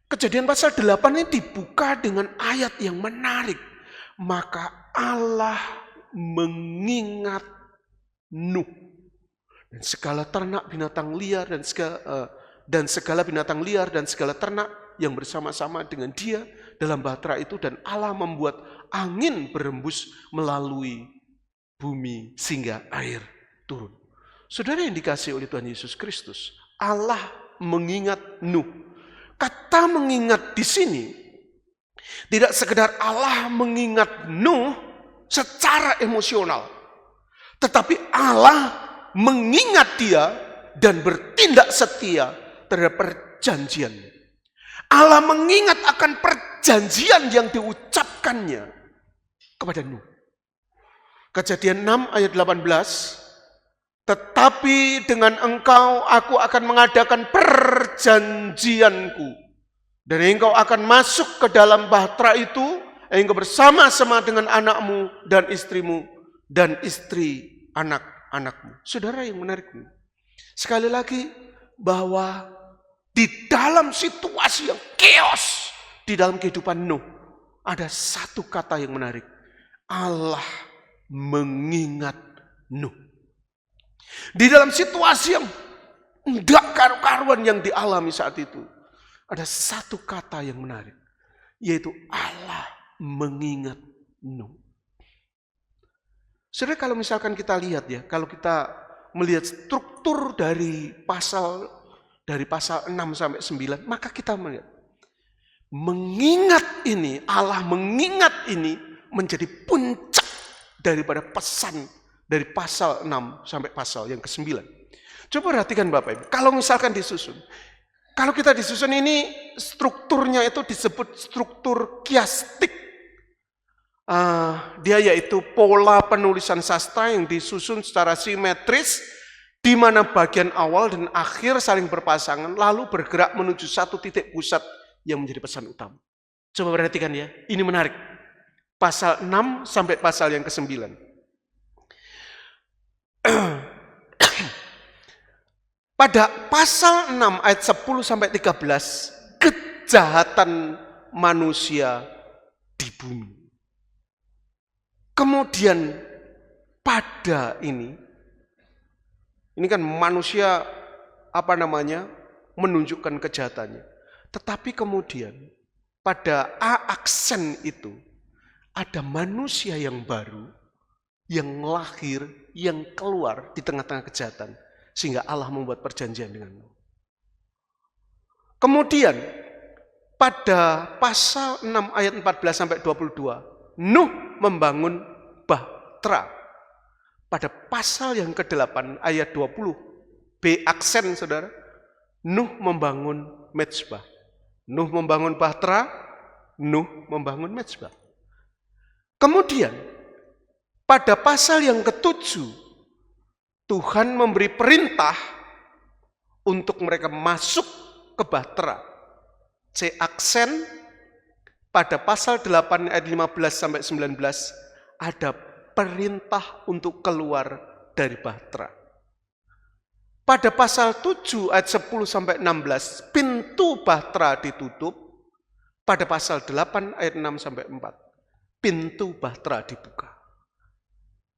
Kejadian pasal 8 ini dibuka dengan ayat yang menarik. Maka Allah mengingat Nuh dan segala ternak binatang liar dan segala binatang liar dan segala ternak yang bersama-sama dengan dia dalam bahtera itu, dan Allah membuat angin berembus melalui bumi sehingga air turun. Saudara yang dikasihi oleh Tuhan Yesus Kristus, Allah mengingat Nuh. Kata mengingat di sini tidak sekedar Allah mengingat Nuh secara emosional, tetapi Allah mengingat dia dan bertindak setia terhadap perjanjiannya. Allah mengingat akan perjanjian yang diucapkannya kepada Nuh. Kejadian 6 ayat 18, tetapi dengan engkau aku akan mengadakan perjanjianku, dan engkau akan masuk ke dalam bahtera itu, engkau bersama-sama dengan anakmu dan istrimu dan istri anak-anakmu. Saudara yang menarik, sekali lagi bahwa di dalam situasi yang chaos di dalam kehidupan Nuh, ada satu kata yang menarik. Allah mengingat Nuh. Di dalam situasi yang enggak karu-karuan yang dialami saat itu, ada satu kata yang menarik, yaitu Allah mengingat Nuh. Saudara, kalau misalkan kita lihat ya, kalau kita melihat struktur dari pasal 6 sampai 9, maka kita melihat mengingat ini, Allah mengingat ini menjadi puncak daripada pesan dari pasal 6 sampai pasal yang ke-9. Coba perhatikan Bapak Ibu, kalau misalkan disusun, kalau kita disusun ini strukturnya itu disebut struktur kiastik. Dia yaitu pola penulisan sastra yang disusun secara simetris, di mana bagian awal dan akhir saling berpasangan, lalu bergerak menuju satu titik pusat yang menjadi pesan utama. Coba perhatikan ya, ini menarik. Pasal 6 sampai pasal yang ke-9. Pada pasal 6 ayat 10 sampai 13, kejahatan manusia di bumi. Kemudian pada ini kan manusia menunjukkan kejahatannya. Tetapi kemudian pada aksen itu ada manusia yang baru, yang lahir, yang keluar di tengah-tengah kejahatan. Sehingga Allah membuat perjanjian denganmu. Kemudian pada pasal 6 ayat 14 sampai 22, Nuh membangun bahtera. Pada pasal yang ke-8 ayat 20, B aksen saudara, Nuh membangun mezbah. Nuh membangun bahtera, Nuh membangun mezbah. Kemudian pada pasal yang ke-7, Tuhan memberi perintah untuk mereka masuk ke bahtera. C aksen, pada pasal 8 ayat 15 sampai 19 ada perintah untuk keluar dari bahtera. Pada pasal 7 ayat 10 sampai 16 pintu bahtera ditutup. Pada pasal 8 ayat 6 sampai 4 pintu bahtera dibuka.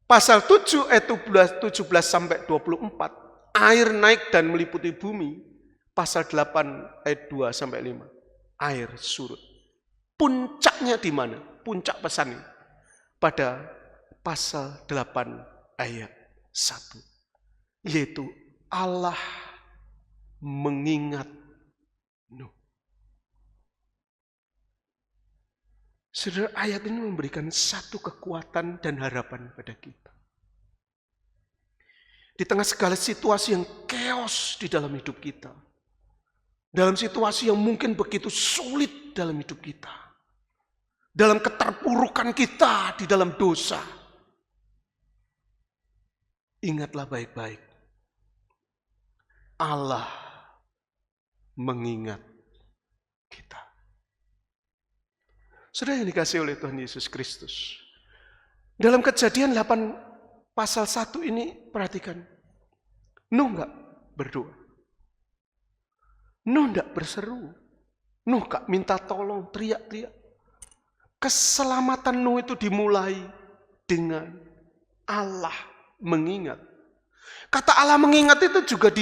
Pasal 7 ayat 17 sampai 24 air naik dan meliputi bumi. Pasal 8 ayat 2 sampai 5 air surut. Puncaknya di mana? Puncak pesan ini pada pasal 8 ayat 1, yaitu Allah mengingat Nuh. Saudara, ayat ini memberikan satu kekuatan dan harapan pada kita. Di tengah segala situasi yang chaos di dalam hidup kita, dalam situasi yang mungkin begitu sulit dalam hidup kita, dalam keterpurukan kita di dalam dosa, ingatlah baik-baik, Allah mengingat kita. Saudara yang dikasihi oleh Tuhan Yesus Kristus, dalam Kejadian 8 pasal 1 ini perhatikan, Nuh enggak berdoa, Nuh enggak berseru, Nuh enggak minta tolong, teriak-teriak. Keselamatan Nuh itu dimulai dengan Allah mengingat. Kata Allah mengingat itu juga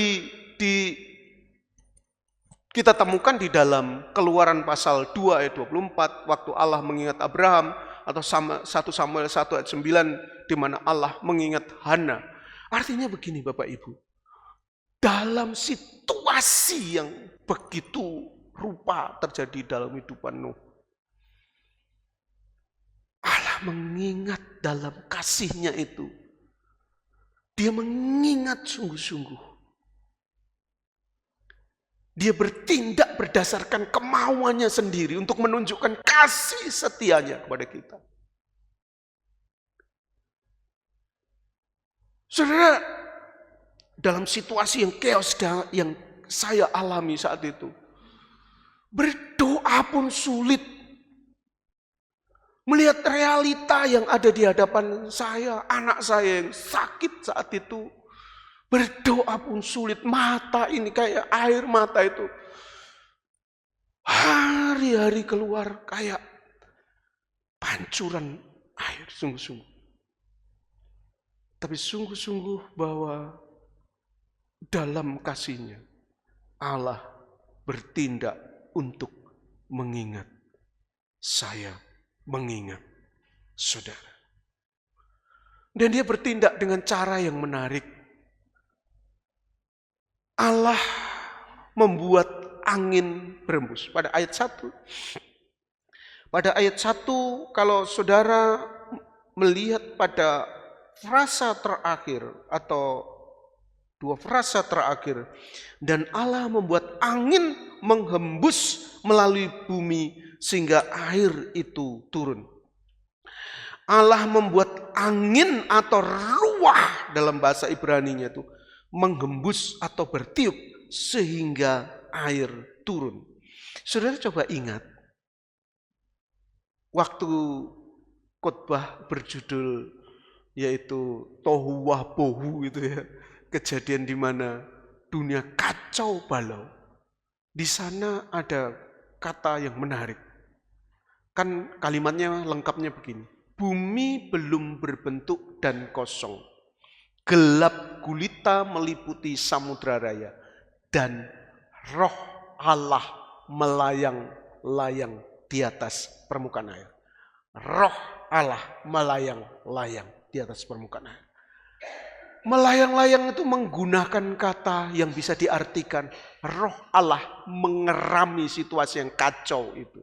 kita temukan di dalam Keluaran pasal 2 ayat 24, waktu Allah mengingat Abraham, atau 1 Samuel 1 ayat 9, di mana Allah mengingat Hana. Artinya begini Bapak Ibu, dalam situasi yang begitu rupa terjadi dalam hidupan Nuh, Allah mengingat dalam kasih-Nya itu. Dia mengingat sungguh-sungguh. Dia bertindak berdasarkan kemauannya sendiri untuk menunjukkan kasih setianya kepada kita. Saudara, dalam situasi yang chaos yang saya alami saat itu, berdoa pun sulit. Melihat realita yang ada di hadapan saya, anak saya yang sakit saat itu, berdoa pun sulit. Mata ini kayak air mata itu hari-hari keluar kayak pancuran air, sungguh-sungguh. Tapi sungguh-sungguh bahwa dalam kasih-Nya Allah bertindak untuk mengingat saya, mengingat saudara. Dan dia bertindak dengan cara yang menarik. Allah membuat angin berembus. Pada ayat 1. Pada ayat 1, kalau saudara melihat pada frasa terakhir atau dua frasa terakhir, dan Allah membuat angin menghembus melalui bumi sehingga air itu turun. Allah membuat angin atau ruah dalam bahasa Ibraninya itu menghembus atau bertiup sehingga air turun. Saudara coba ingat, waktu khotbah berjudul yaitu Tohu Wabohu itu ya, kejadian di mana dunia kacau balau. Di sana ada kata yang menarik. Kan kalimatnya lengkapnya begini. Bumi belum berbentuk dan kosong. Gelap gulita meliputi samudra raya. Dan roh Allah melayang-layang di atas permukaan air. Roh Allah melayang-layang di atas permukaan air. Melayang-layang itu menggunakan kata yang bisa diartikan roh Allah mengerami situasi yang kacau itu.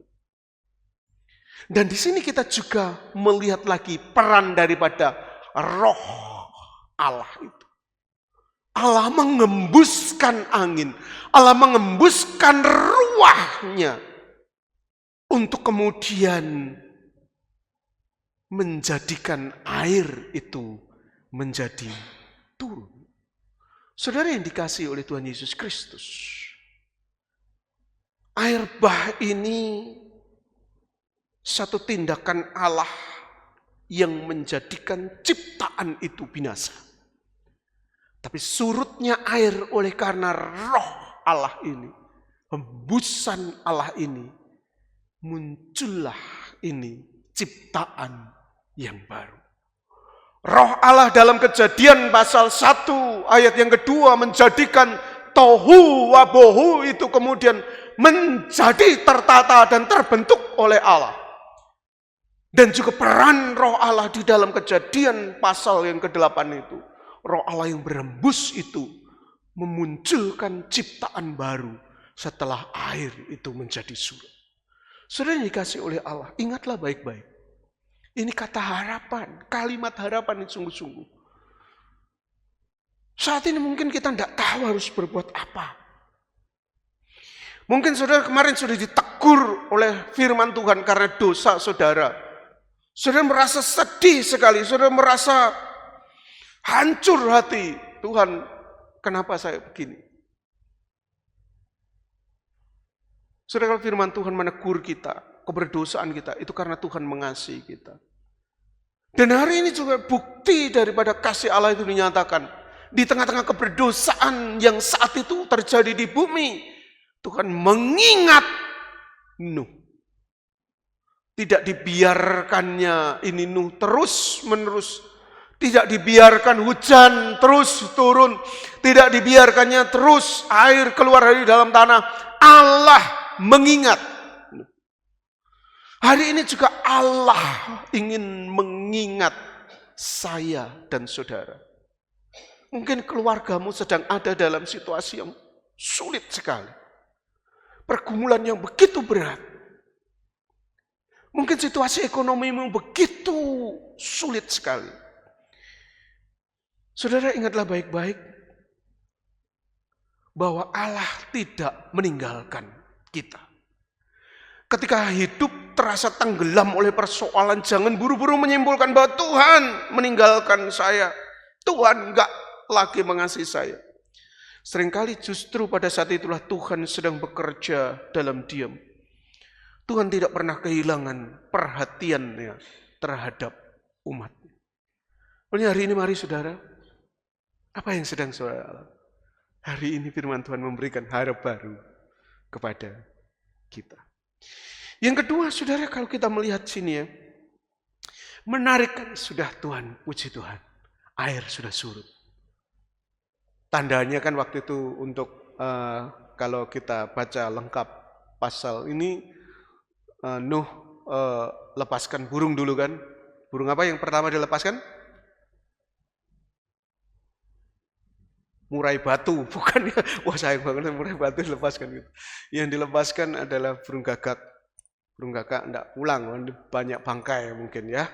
Dan di sini kita juga melihat lagi peran daripada roh Allah itu. Allah mengembuskan angin, Allah mengembuskan ruahnya untuk kemudian menjadikan air itu menjadi turun. Saudara yang dikasihi oleh Tuhan Yesus Kristus, air bah ini satu tindakan Allah yang menjadikan ciptaan itu binasa. Tapi surutnya air oleh karena roh Allah ini, hembusan Allah ini, muncullah ini ciptaan yang baru. Roh Allah dalam Kejadian pasal 1 ayat yang kedua menjadikan tohu wabohu itu kemudian menjadi tertata dan terbentuk oleh Allah. Dan juga peran roh Allah di dalam Kejadian pasal yang ke-8 itu. Roh Allah yang berembus itu memunculkan ciptaan baru setelah air itu menjadi surut. Saudara yang dikasih oleh Allah, ingatlah baik-baik. Ini kata harapan, kalimat harapan yang sungguh-sungguh. Saat ini mungkin kita tidak tahu harus berbuat apa. Mungkin saudara kemarin sudah ditegur oleh firman Tuhan karena dosa saudara. Saudara merasa sedih sekali, saudara merasa hancur hati. Tuhan, kenapa saya begini? Saudara, kalau firman Tuhan menegur kita, keberdosaan kita, itu karena Tuhan mengasihi kita. Dan hari ini juga bukti daripada kasih Allah itu dinyatakan. Di tengah-tengah keberdosaan yang saat itu terjadi di bumi, Tuhan mengingat Nuh. Tidak dibiarkannya ini Nuh terus menerus. Tidak dibiarkan hujan terus turun. Tidak dibiarkannya terus air keluar dari dalam tanah. Allah mengingat. Hari ini juga Allah ingin mengingat saya dan saudara. Mungkin keluargamu sedang ada dalam situasi yang sulit sekali. Pergumulan yang begitu berat. Mungkin situasi ekonomimu begitu sulit sekali. Saudara, ingatlah baik-baik bahwa Allah tidak meninggalkan kita. Ketika hidup terasa tenggelam oleh persoalan, jangan buru-buru menyimpulkan bahwa Tuhan meninggalkan saya. Tuhan enggak lagi mengasihi saya. Seringkali justru pada saat itulah Tuhan sedang bekerja dalam diam. Tuhan tidak pernah kehilangan perhatiannya terhadap umatnya. Oleh hari ini mari saudara, apa yang sedang saudara alami? Hari ini firman Tuhan memberikan harap baru kepada kita. Yang kedua saudara, kalau kita melihat sini ya, menarik kan sudah Tuhan, puji Tuhan, air sudah surut. Tandanya kan waktu itu untuk kalau kita baca lengkap pasal ini, Nuh lepaskan burung dulu kan. Burung apa yang pertama dilepaskan? murai batu, bukan ya. Wah sayang banget murai batu dilepaskan gitu. Yang dilepaskan adalah burung gagak. Burung gagak enggak pulang, banyak bangkai mungkin ya.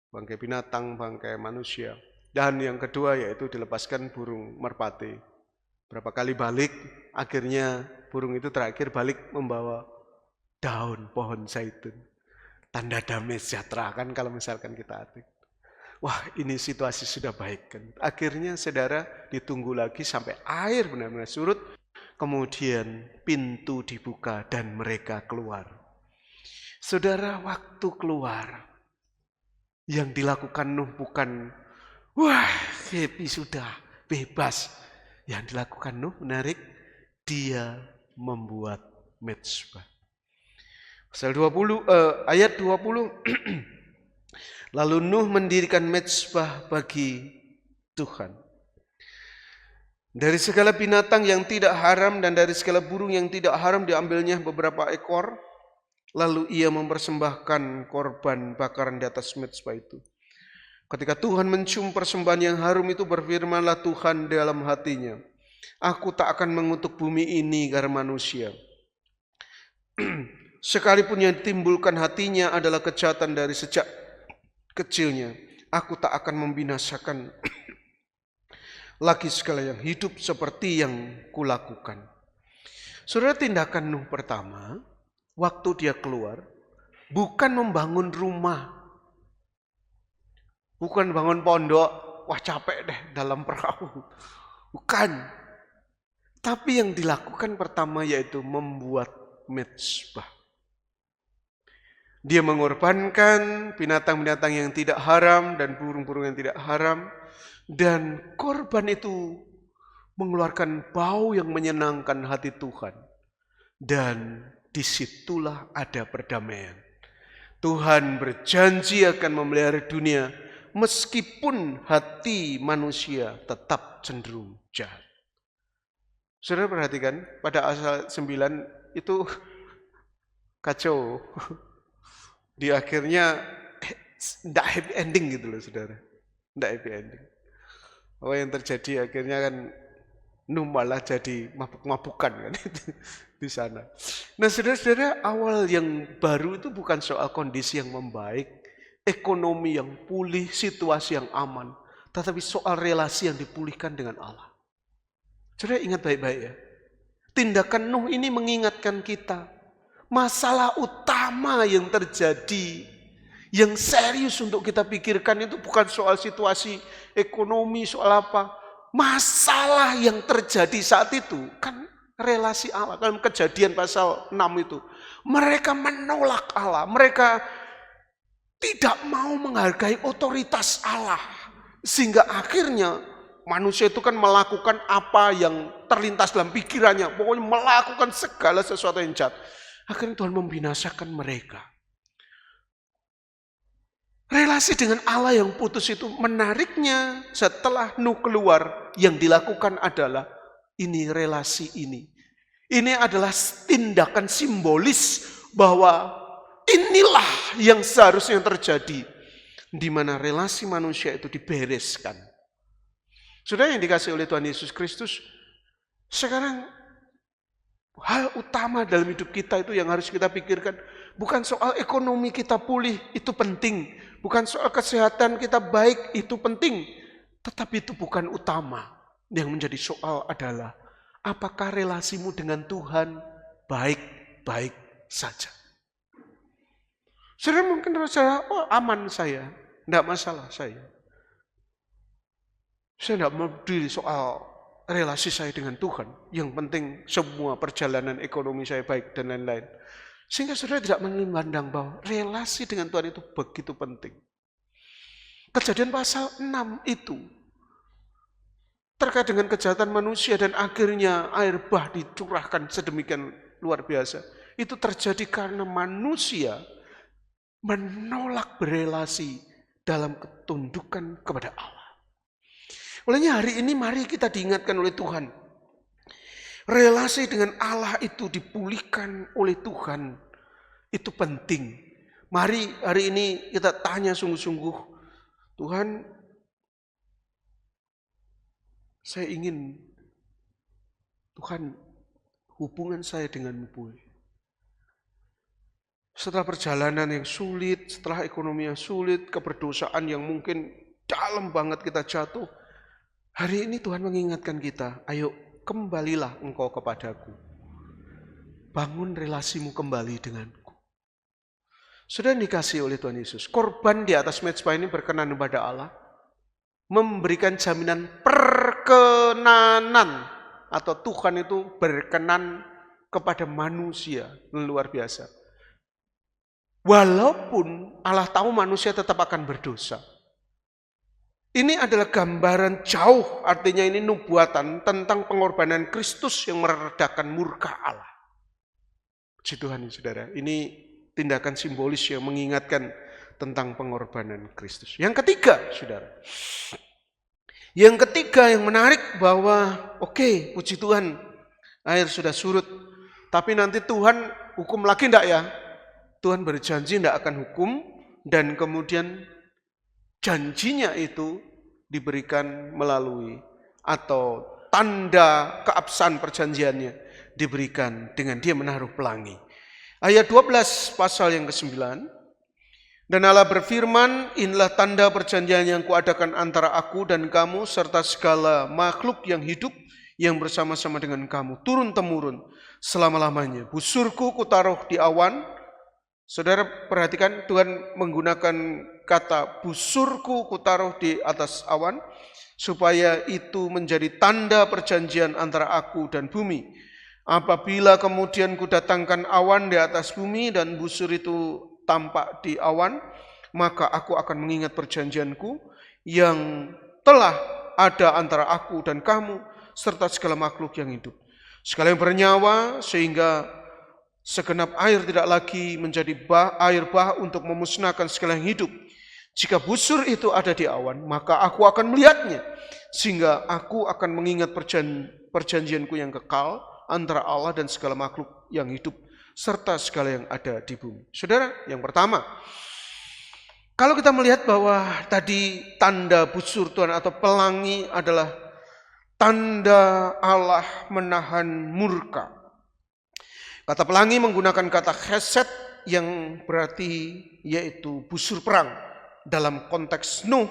Bangkai binatang, bangkai manusia. Dan yang kedua yaitu dilepaskan burung merpati. Berapa kali balik, akhirnya burung itu terakhir balik membawa daun pohon zaitun. Tanda damai sejahtera kan kalau misalkan kita arti. Wah ini situasi sudah baik kan. Akhirnya saudara ditunggu lagi sampai air benar-benar surut. Kemudian pintu dibuka dan mereka keluar. Saudara waktu keluar. Yang dilakukan Nuh bukan wah happy sudah bebas. Yang dilakukan Nuh menarik. Dia membuat mezbah. Pasal 20 ayat 20 lalu Nuh mendirikan mezbah bagi Tuhan. Dari segala binatang yang tidak haram dan dari segala burung yang tidak haram diambilnya beberapa ekor. Lalu ia mempersembahkan korban bakaran di atas mezbah itu. Ketika Tuhan mencium persembahan yang harum itu, berfirmanlah Tuhan dalam hatinya, aku tak akan mengutuk bumi ini karena manusia. Sekalipun yang ditimbulkan hatinya adalah kejahatan dari sejak kecilnya, aku tak akan membinasakan lagi segala yang hidup seperti yang kulakukan. Saudara, tindakan Nuh pertama, waktu dia keluar, bukan membangun rumah, bukan bangun pondok, wah capek deh dalam perahu, bukan. Tapi yang dilakukan pertama yaitu membuat mezbah. Dia mengorbankan binatang-binatang yang tidak haram dan burung-burung yang tidak haram. Dan korban itu mengeluarkan bau yang menyenangkan hati Tuhan. Dan disitulah ada perdamaian. Tuhan berjanji akan memelihara dunia meskipun hati manusia tetap cenderung jahat. Saudara perhatikan pada asal 9 itu kacau. Di akhirnya tidak happy ending gitu loh saudara. Tidak happy ending. Apa yang terjadi akhirnya kan Nuh malah jadi mabuk-mabukan kan di sana. Nah saudara-saudara, awal yang baru itu bukan soal kondisi yang membaik, ekonomi yang pulih, situasi yang aman, tetapi soal relasi yang dipulihkan dengan Allah. Saudara ingat baik-baik ya. Tindakan Nuh ini mengingatkan kita masalah utama yang terjadi, yang serius untuk kita pikirkan itu bukan soal situasi ekonomi, soal apa. Masalah yang terjadi saat itu kan relasi Allah. Dalam Kejadian pasal 6 itu. Mereka menolak Allah. Mereka tidak mau menghargai otoritas Allah. Sehingga akhirnya manusia itu kan melakukan apa yang terlintas dalam pikirannya. Pokoknya melakukan segala sesuatu yang jahat. Akhirnya Tuhan membinasakan mereka. Relasi dengan Allah yang putus itu menariknya setelah Nuh keluar, yang dilakukan adalah ini relasi ini. Ini adalah tindakan simbolis bahwa inilah yang seharusnya terjadi. Di mana relasi manusia itu dibereskan. Saudara yang dikasih oleh Tuhan Yesus Kristus, sekarang hal utama dalam hidup kita itu yang harus kita pikirkan. Bukan soal ekonomi kita pulih, itu penting. Bukan soal kesehatan kita baik, itu penting. Tetapi itu bukan utama. Yang menjadi soal adalah, apakah relasimu dengan Tuhan baik-baik saja? Saudara mungkin rasa, oh aman saya. Tidak masalah saya. Saya tidak peduli soal relasi saya dengan Tuhan. Yang penting semua perjalanan ekonomi saya baik dan lain-lain. Sehingga saudara tidak memandang bahwa relasi dengan Tuhan itu begitu penting. Kejadian pasal 6 itu terkait dengan kejahatan manusia dan akhirnya air bah dicurahkan sedemikian luar biasa. Itu terjadi karena manusia menolak berelasi dalam ketundukan kepada Allah. Olehnya hari ini mari kita diingatkan oleh Tuhan. Relasi dengan Allah itu dipulihkan oleh Tuhan. Itu penting. Mari hari ini kita tanya sungguh-sungguh. Tuhan, Saya ingin, Tuhan, hubungan saya denganmu pulih. Setelah perjalanan yang sulit, setelah ekonomi yang sulit, keberdosaan yang mungkin dalam banget kita jatuh, hari ini Tuhan mengingatkan kita, ayo kembalilah engkau kepadaku. Bangun relasimu kembali denganku. Sudah dikasih oleh Tuhan Yesus. Korban di atas mezbah ini berkenan kepada Allah. Memberikan jaminan perkenanan. Atau Tuhan itu berkenan kepada manusia. Luar biasa. Walaupun Allah tahu manusia tetap akan berdosa. Ini adalah gambaran jauh, artinya ini nubuatan tentang pengorbanan Kristus yang meredakan murka Allah. Puji Tuhan, saudara. Ini tindakan simbolis yang mengingatkan tentang pengorbanan Kristus. Yang ketiga, saudara. Yang ketiga yang menarik bahwa, oke, puji Tuhan, air sudah surut. Tapi nanti Tuhan hukum lagi enggak ya? Tuhan berjanji enggak akan hukum, dan kemudian janjinya itu diberikan melalui atau tanda keabsahan perjanjiannya diberikan dengan dia menaruh pelangi. Ayat 12 pasal yang ke-9. Dan Allah berfirman, inilah tanda perjanjian yang kuadakan antara aku dan kamu serta segala makhluk yang hidup yang bersama-sama dengan kamu turun-temurun selama-lamanya. Busurku kutaruh di awan. Saudara perhatikan, Tuhan menggunakan kata busurku kutaruh di atas awan, supaya itu menjadi tanda perjanjian antara aku dan bumi. Apabila kemudian kudatangkan awan di atas bumi dan busur itu tampak di awan, maka aku akan mengingat perjanjianku yang telah ada antara aku dan kamu, serta segala makhluk yang hidup. Segala yang bernyawa, sehingga segenap air tidak lagi menjadi air bah untuk memusnahkan segala yang hidup. Jika busur itu ada di awan, maka aku akan melihatnya, sehingga aku akan mengingat perjanjianku yang kekal antara Allah dan segala makhluk yang hidup, serta segala yang ada di bumi. Saudara, yang pertama, kalau kita melihat bahwa tadi tanda busur Tuhan atau pelangi adalah tanda Allah menahan murka. Kata pelangi menggunakan kata chesed yang berarti yaitu busur perang. Dalam konteks Nuh,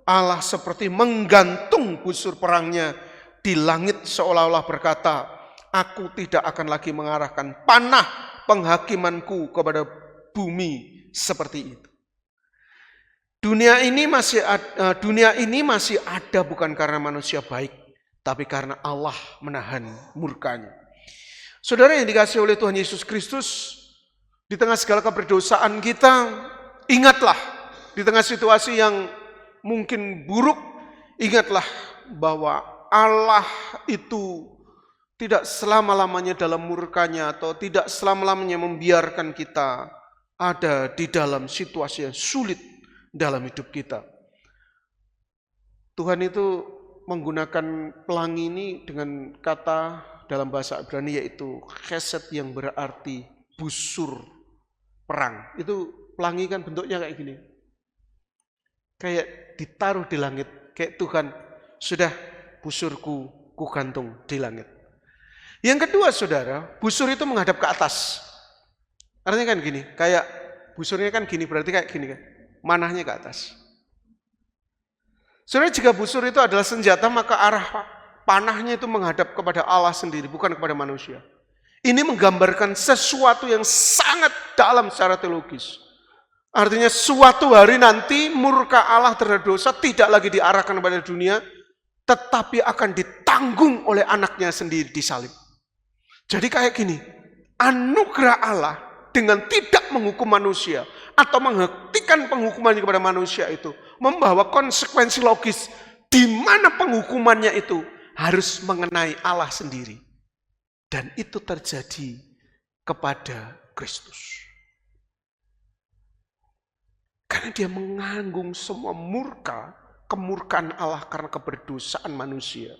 Allah seperti menggantung busur perangnya di langit seolah-olah berkata, aku tidak akan lagi mengarahkan panah penghakimanku kepada bumi seperti itu. Dunia ini masih ada bukan karena manusia baik, tapi karena Allah menahan murkanya. Saudara yang dikasihi oleh Tuhan Yesus Kristus, di tengah segala keberdosaan kita, ingatlah, di tengah situasi yang mungkin buruk, ingatlah bahwa Allah itu tidak selama-lamanya dalam murkanya atau tidak selama-lamanya membiarkan kita ada di dalam situasi yang sulit dalam hidup kita. Tuhan itu menggunakan pelangi ini dengan kata dalam bahasa Ibrani yaitu chesed yang berarti busur perang. Itu pelangi kan bentuknya kayak gini. Kayak ditaruh di langit. Kayak Tuhan, sudah busurku kugantung di langit. Yang kedua saudara, busur itu menghadap ke atas. Artinya kan gini, kayak busurnya kan gini, berarti kayak gini kan. Manahnya ke atas. Saudara, jika busur itu adalah senjata, maka arah panahnya itu menghadap kepada Allah sendiri, bukan kepada manusia. Ini menggambarkan sesuatu yang sangat dalam secara teologis. Artinya suatu hari nanti murka Allah terhadap dosa tidak lagi diarahkan kepada dunia, tetapi akan ditanggung oleh anaknya sendiri di salib. Jadi kayak gini, anugerah Allah dengan tidak menghukum manusia atau menghentikan penghukumannya kepada manusia itu membawa konsekuensi logis di mana penghukumannya itu harus mengenai Allah sendiri. Dan itu terjadi kepada Kristus. Karena dia menanggung semua murka, kemurkaan Allah karena keberdosaan manusia.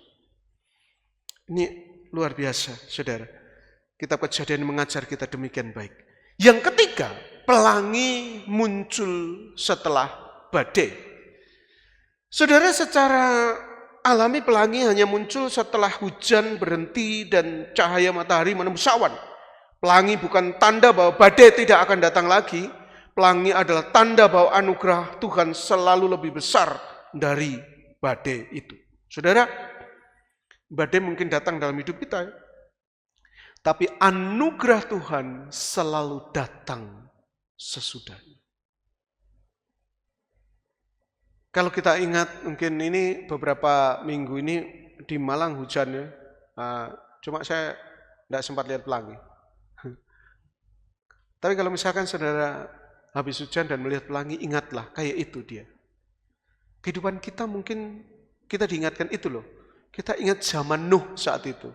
Ini luar biasa, saudara. Kitab Kejadian mengajar kita demikian baik. Yang ketiga, pelangi muncul setelah badai. Saudara, secara alami pelangi hanya muncul setelah hujan berhenti dan cahaya matahari menembus awan. Pelangi bukan tanda bahwa badai tidak akan datang lagi. Pelangi adalah tanda bahwa anugerah Tuhan selalu lebih besar dari badai itu. Saudara, badai mungkin datang dalam hidup kita, tapi anugerah Tuhan selalu datang sesudahnya. Kalau kita ingat, mungkin ini beberapa minggu ini di Malang hujan ya. Cuma saya tidak sempat lihat pelangi. Tapi kalau misalkan saudara habis hujan dan melihat pelangi, ingatlah kayak itu dia. Kehidupan kita mungkin kita diingatkan itu loh. Kita ingat zaman Nuh saat itu.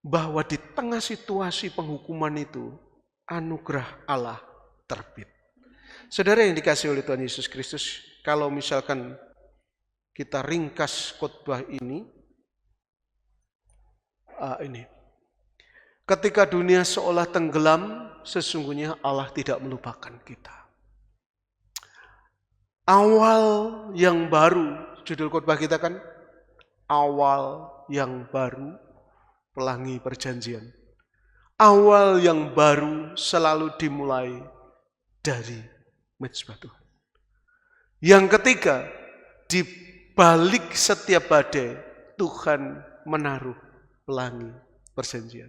Bahwa di tengah situasi penghukuman itu, anugerah Allah terbit. Saudara yang dikasihi oleh Tuhan Yesus Kristus, kalau misalkan kita ringkas khotbah ini. Ketika dunia seolah tenggelam, sesungguhnya Allah tidak melupakan kita. Awal yang baru, judul khotbah kita kan, awal yang baru, pelangi perjanjian. Awal yang baru selalu dimulai dari mezbah Tuhan. Yang ketiga, di balik setiap badai, Tuhan menaruh pelangi perjanjian.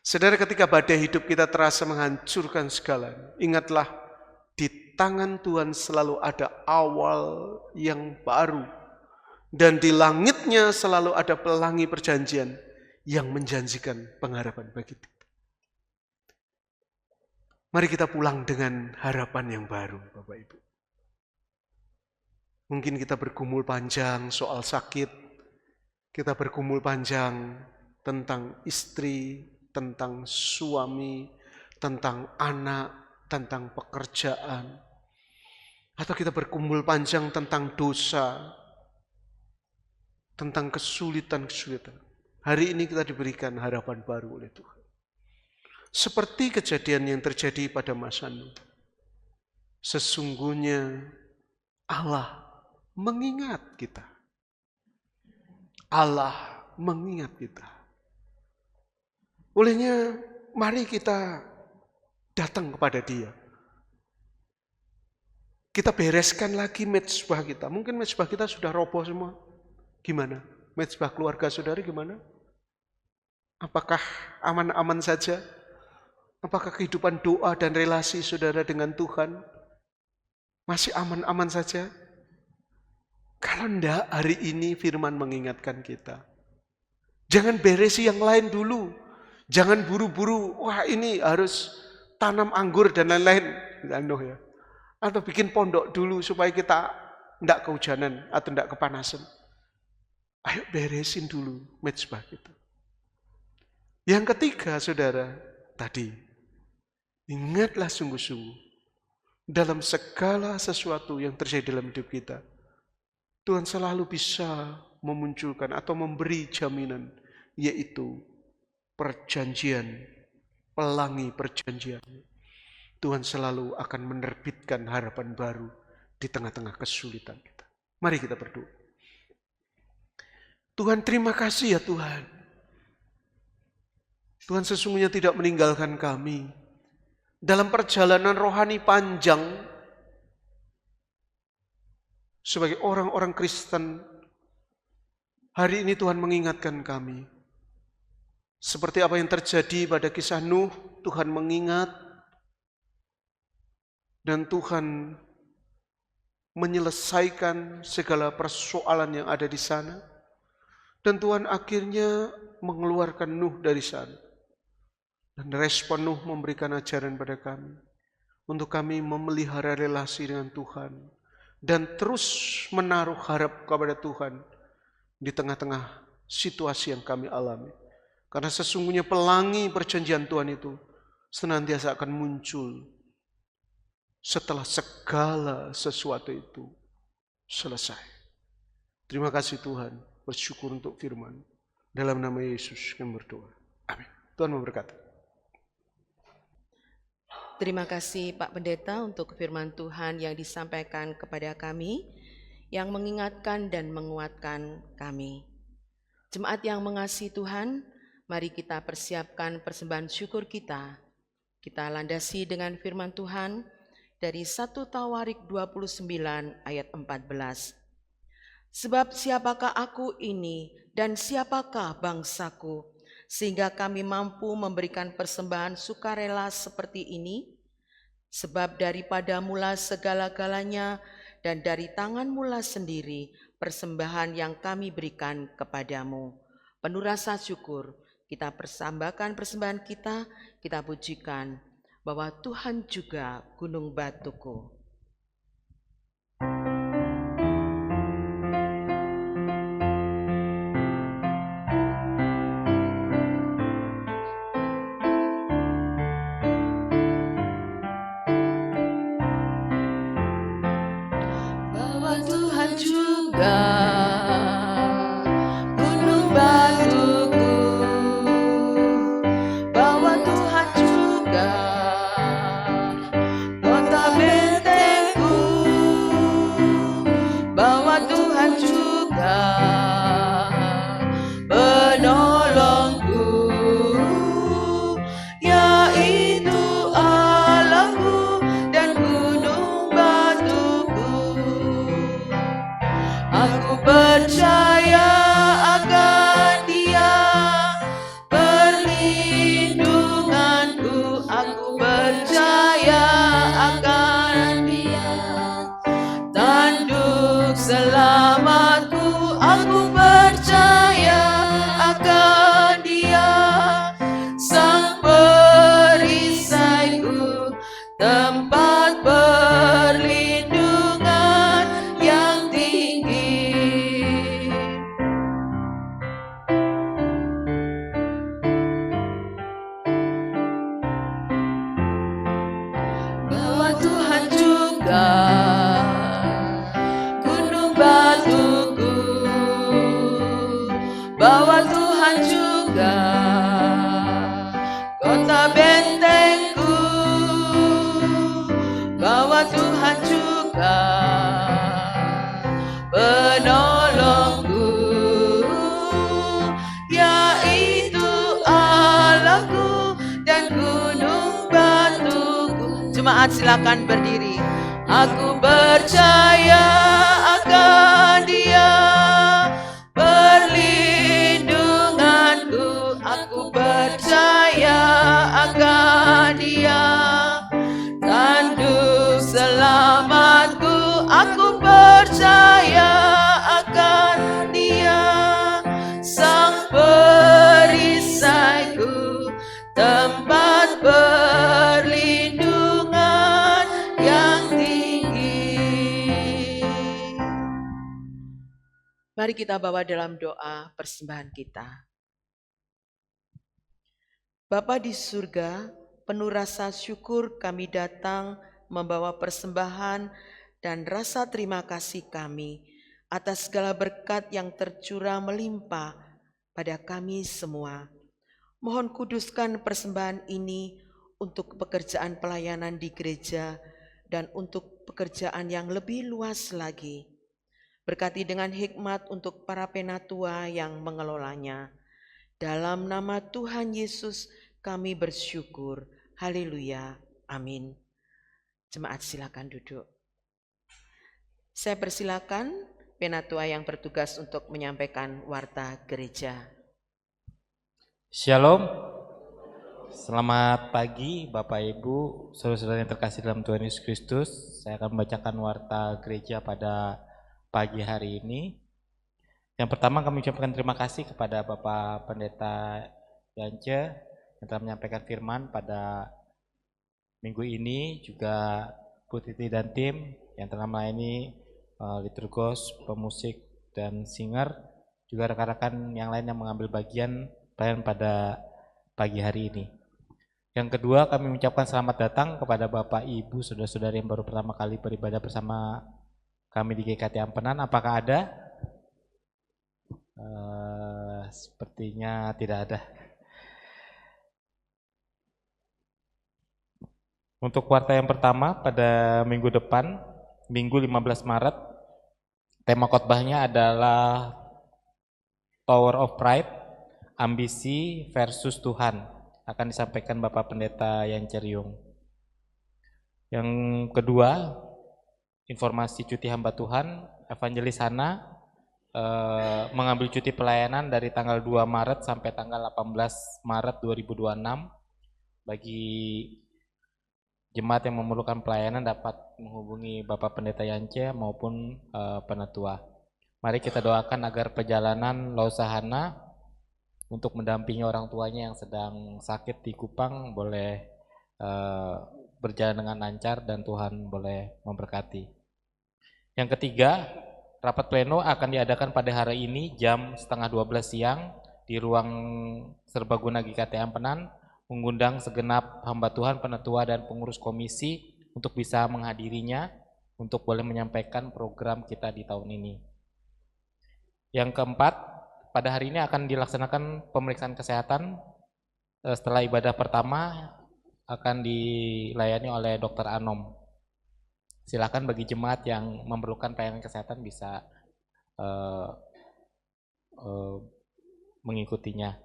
Saudara, ketika badai hidup kita terasa menghancurkan segalanya, ingatlah di tangan Tuhan selalu ada awal yang baru. Dan di langitnya selalu ada pelangi perjanjian yang menjanjikan pengharapan bagi kita. Mari kita pulang dengan harapan yang baru, Bapak Ibu. Mungkin kita bergumul panjang soal sakit, kita bergumul panjang tentang istri, tentang suami, tentang anak, tentang pekerjaan. Atau kita bergumul panjang tentang dosa, tentang kesulitan-kesulitan. Hari ini kita diberikan harapan baru oleh Tuhan. Seperti kejadian yang terjadi pada masa Nuh. Sesungguhnya Allah mengingat kita. Allah mengingat kita. Olehnya, mari kita datang kepada Dia. Kita bereskan lagi mezbah kita. Mungkin mezbah kita sudah roboh semua. Gimana? Mezbah keluarga saudari gimana? Apakah aman-aman saja? Apakah kehidupan doa dan relasi saudara dengan Tuhan masih aman-aman saja? Kalau enggak, hari ini firman mengingatkan kita. Jangan beresi yang lain dulu. Jangan buru-buru, wah ini harus tanam anggur dan lain-lain. Ya. Atau bikin pondok dulu supaya kita enggak kehujanan atau enggak kepanasan. Ayo beresin dulu mezbah kita. Yang ketiga, saudara, tadi, ingatlah sungguh-sungguh dalam segala sesuatu yang terjadi dalam hidup kita. Tuhan selalu bisa memunculkan atau memberi jaminan, yaitu perjanjian, pelangi perjanjian. Tuhan selalu akan menerbitkan harapan baru di tengah-tengah kesulitan kita. Mari kita berdoa. Tuhan, terima kasih ya Tuhan. Tuhan sesungguhnya tidak meninggalkan kami dalam perjalanan rohani panjang sebagai orang-orang Kristen. Hari ini Tuhan mengingatkan kami. Seperti apa yang terjadi pada kisah Nuh, Tuhan mengingat dan Tuhan menyelesaikan segala persoalan yang ada di sana. Dan Tuhan akhirnya mengeluarkan Nuh dari sana. Dan respon Nuh memberikan ajaran pada kami. Untuk kami memelihara relasi dengan Tuhan. Dan terus menaruh harap kepada Tuhan di tengah-tengah situasi yang kami alami. Karena sesungguhnya pelangi perjanjian Tuhan itu senantiasa akan muncul setelah segala sesuatu itu selesai. Terima kasih Tuhan, bersyukur untuk firman. Dalam nama Yesus kami berdoa. Amin. Tuhan memberkati. Terima kasih Pak Pendeta untuk firman Tuhan yang disampaikan kepada kami. yang mengingatkan dan menguatkan kami. Jemaat yang mengasihi Tuhan, mari kita persiapkan persembahan syukur kita. Kita landasi dengan firman Tuhan dari 1 Tawarik 29 ayat 14. Sebab siapakah aku ini dan siapakah bangsaku, sehingga kami mampu memberikan persembahan sukarela seperti ini? Sebab daripada mula segala-galanya dan dari tangan mula sendiri persembahan yang kami berikan kepadamu. Penuh rasa syukur, kita persembahkan persembahan kita pujikan bahwa Tuhan juga gunung batuku. Bahwa Tuhan juga gunung batuku, bahwa Tuhan juga kota bentengku, bahwa Tuhan juga penolongku, yaitu Allahku dan gunung batuku. Aku percaya akan Dia, perlindunganku. Aku percaya akan Dia, tanduk selamatku. Aku percaya akan Dia, sang perisaiku, tempat perlindungan yang tinggi. Bahwa Tuhan juga gunung batuku, bahwa Tuhan juga kota bentengku, bahwa Tuhan juga penolongku, yaitu Allahku dan gunung batuku. Jemaat silakan berdiri. Aku percaya akan Dia, perlindunganku. Aku percaya akan Dia, tanduk selamatku. Aku percaya akan Dia, sang perisaiku, tempat perlindungan yang tinggi. Mari kita bawa dalam doa persembahan kita. Bapa di surga, penuh rasa syukur kami datang membawa persembahan dan rasa terima kasih kami atas segala berkat yang tercurah melimpah pada kami semua. Mohon kuduskan persembahan ini untuk pekerjaan pelayanan di gereja dan untuk pekerjaan yang lebih luas lagi. Berkati dengan hikmat untuk para penatua yang mengelolanya. Dalam nama Tuhan Yesus kami bersyukur. Haleluya. Amin. Jemaat silakan duduk. Saya persilakan penatua yang bertugas untuk menyampaikan warta gereja. Shalom, selamat pagi Bapak Ibu, saudara-saudara yang terkasih dalam Tuhan Yesus Kristus. Saya akan membacakan warta gereja pada pagi hari ini. Yang pertama kami ucapkan terima kasih kepada Bapak Pendeta Yance yang telah menyampaikan firman pada minggu ini, juga Bu Titi dan tim yang telah melayani liturgos, pemusik, dan singer, juga rekan-rekan yang lain yang mengambil bagian pelayanan pada pagi hari ini. Yang kedua, kami mengucapkan selamat datang kepada Bapak, Ibu, saudara-saudari yang baru pertama kali beribadah bersama kami di GKT Ampenan. Apakah ada? Sepertinya tidak ada. Untuk warta yang pertama pada minggu depan, Minggu 15 Maret, Tema khotbahnya adalah Power of Pride, ambisi versus Tuhan. Akan disampaikan Bapak Pendeta Yance Riung. Yang kedua, informasi cuti hamba Tuhan, Evangelis Hana mengambil cuti pelayanan dari tanggal 2 Maret sampai tanggal 18 Maret 2026. Bagi jemaat yang memerlukan pelayanan dapat menghubungi Bapak Pendeta Yance maupun penatua. Mari kita doakan agar perjalanan Lausa Hana untuk mendampingi orang tuanya yang sedang sakit di Kupang boleh berjalan dengan lancar dan Tuhan boleh memberkati. Yang ketiga, rapat pleno akan diadakan pada hari ini jam 11:30 siang di ruang serbaguna GKT Ampenan, mengundang segenap hamba Tuhan, penatua dan pengurus komisi untuk bisa menghadirinya untuk boleh menyampaikan program kita di tahun ini. Yang keempat, pada hari ini akan dilaksanakan pemeriksaan kesehatan. Setelah ibadah pertama akan dilayani oleh Dr. Anom. Silakan bagi jemaat yang memerlukan pelayanan kesehatan bisa mengikutinya.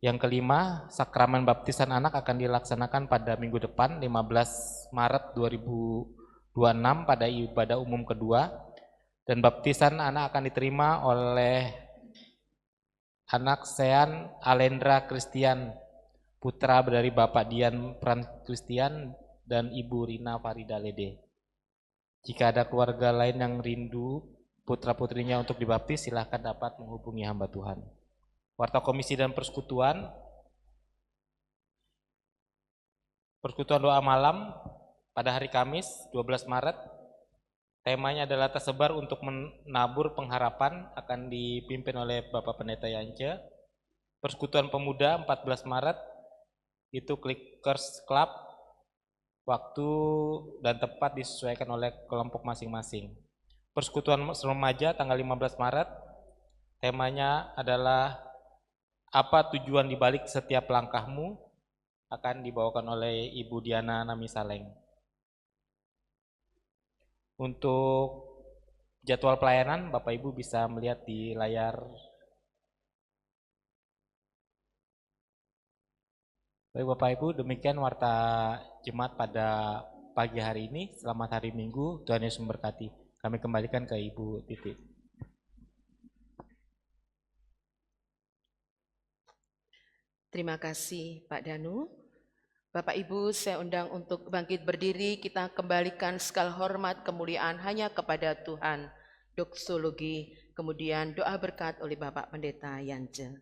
Yang kelima, sakramen baptisan anak akan dilaksanakan pada minggu depan 15 Maret 2026 pada ibadah umum kedua, dan baptisan anak akan diterima oleh anak Sean Alendra Christian, putra dari Bapak Dian Pran Christian dan Ibu Rina Farida Lede. Jika ada keluarga lain yang rindu putra-putrinya untuk dibaptis, silahkan dapat menghubungi hamba Tuhan. Warta Komisi dan Persekutuan doa malam pada hari Kamis 12 Maret. Temanya adalah tersebar untuk menabur pengharapan, akan dipimpin oleh Bapak Pendeta Yance. Persekutuan Pemuda 14 Maret, itu Clickers Club, waktu dan tempat disesuaikan oleh kelompok masing-masing. Persekutuan Remaja tanggal 15 Maret, temanya adalah apa tujuan dibalik setiap langkahmu, akan dibawakan oleh Ibu Diana Namisaleng. Untuk jadwal pelayanan, Bapak Ibu bisa melihat di layar. Baik Bapak Ibu, demikian warta jemaat pada pagi hari ini. Selamat hari Minggu, Tuhan Yesus memberkati. Kami kembalikan ke Ibu Titi. Terima kasih Pak Danu. Bapak Ibu, saya undang untuk bangkit berdiri, kita kembalikan segala hormat kemuliaan hanya kepada Tuhan. Doksologi, kemudian doa berkat oleh Bapak Pendeta Yance.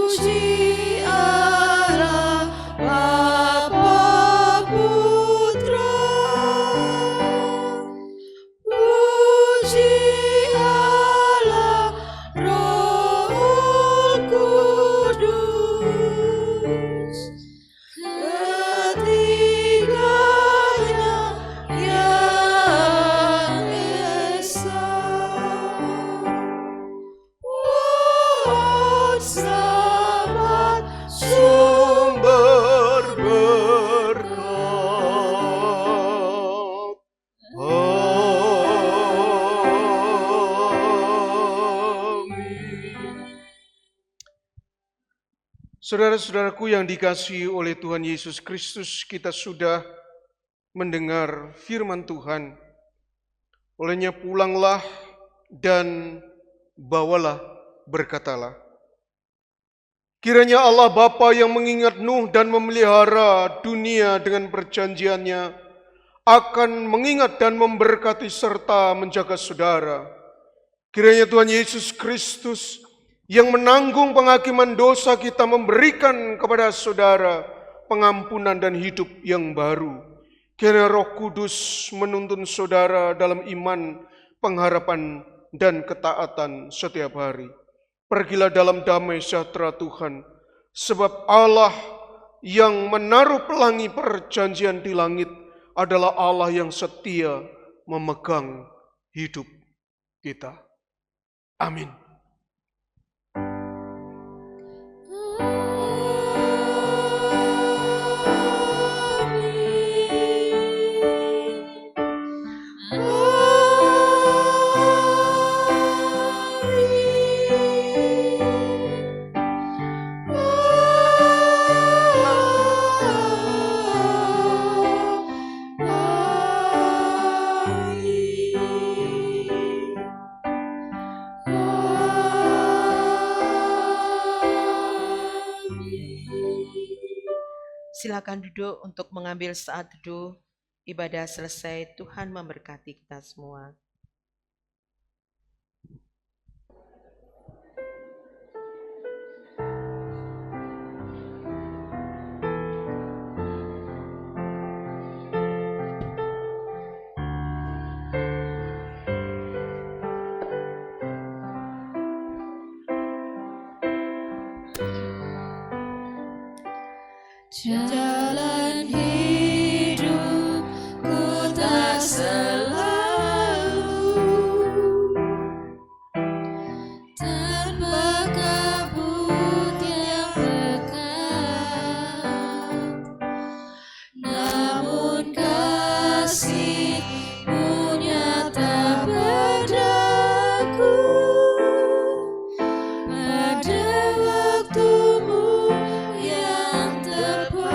Puji Allah Bapa Putra, puji Allah Roh Kudus, ketiganya yang esa. Selamat Sumber berkat. Amin. Saudara-saudaraku yang dikasihi oleh Tuhan Yesus Kristus, kita sudah mendengar firman Tuhan. Olehnya pulanglah dan bawalah, berkatalah. Kiranya Allah Bapa yang mengingat Nuh dan memelihara dunia dengan perjanjiannya akan mengingat dan memberkati serta menjaga saudara. Kiranya Tuhan Yesus Kristus yang menanggung penghakiman dosa kita memberikan kepada saudara pengampunan dan hidup yang baru. Kiranya Roh Kudus menuntun saudara dalam iman, pengharapan, dan ketaatan setiap hari. Pergilah dalam damai sejahtera Tuhan, sebab Allah yang menaruh pelangi perjanjian di langit adalah Allah yang setia memegang hidup kita. Amin. Silakan duduk untuk mengambil saat teduh. Ibadah selesai, Tuhan memberkati kita semua. Jalan hidupku tak selalu tanpa kabut yang pekat, namun kasih-Mu nyata padaku pada waktu-Mu yang tepat,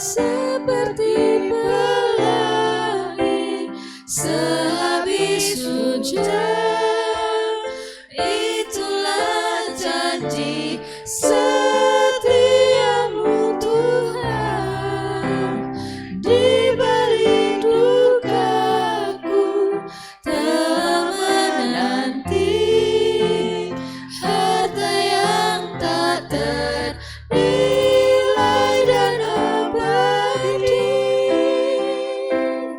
seperti pelangi sehabis hujan.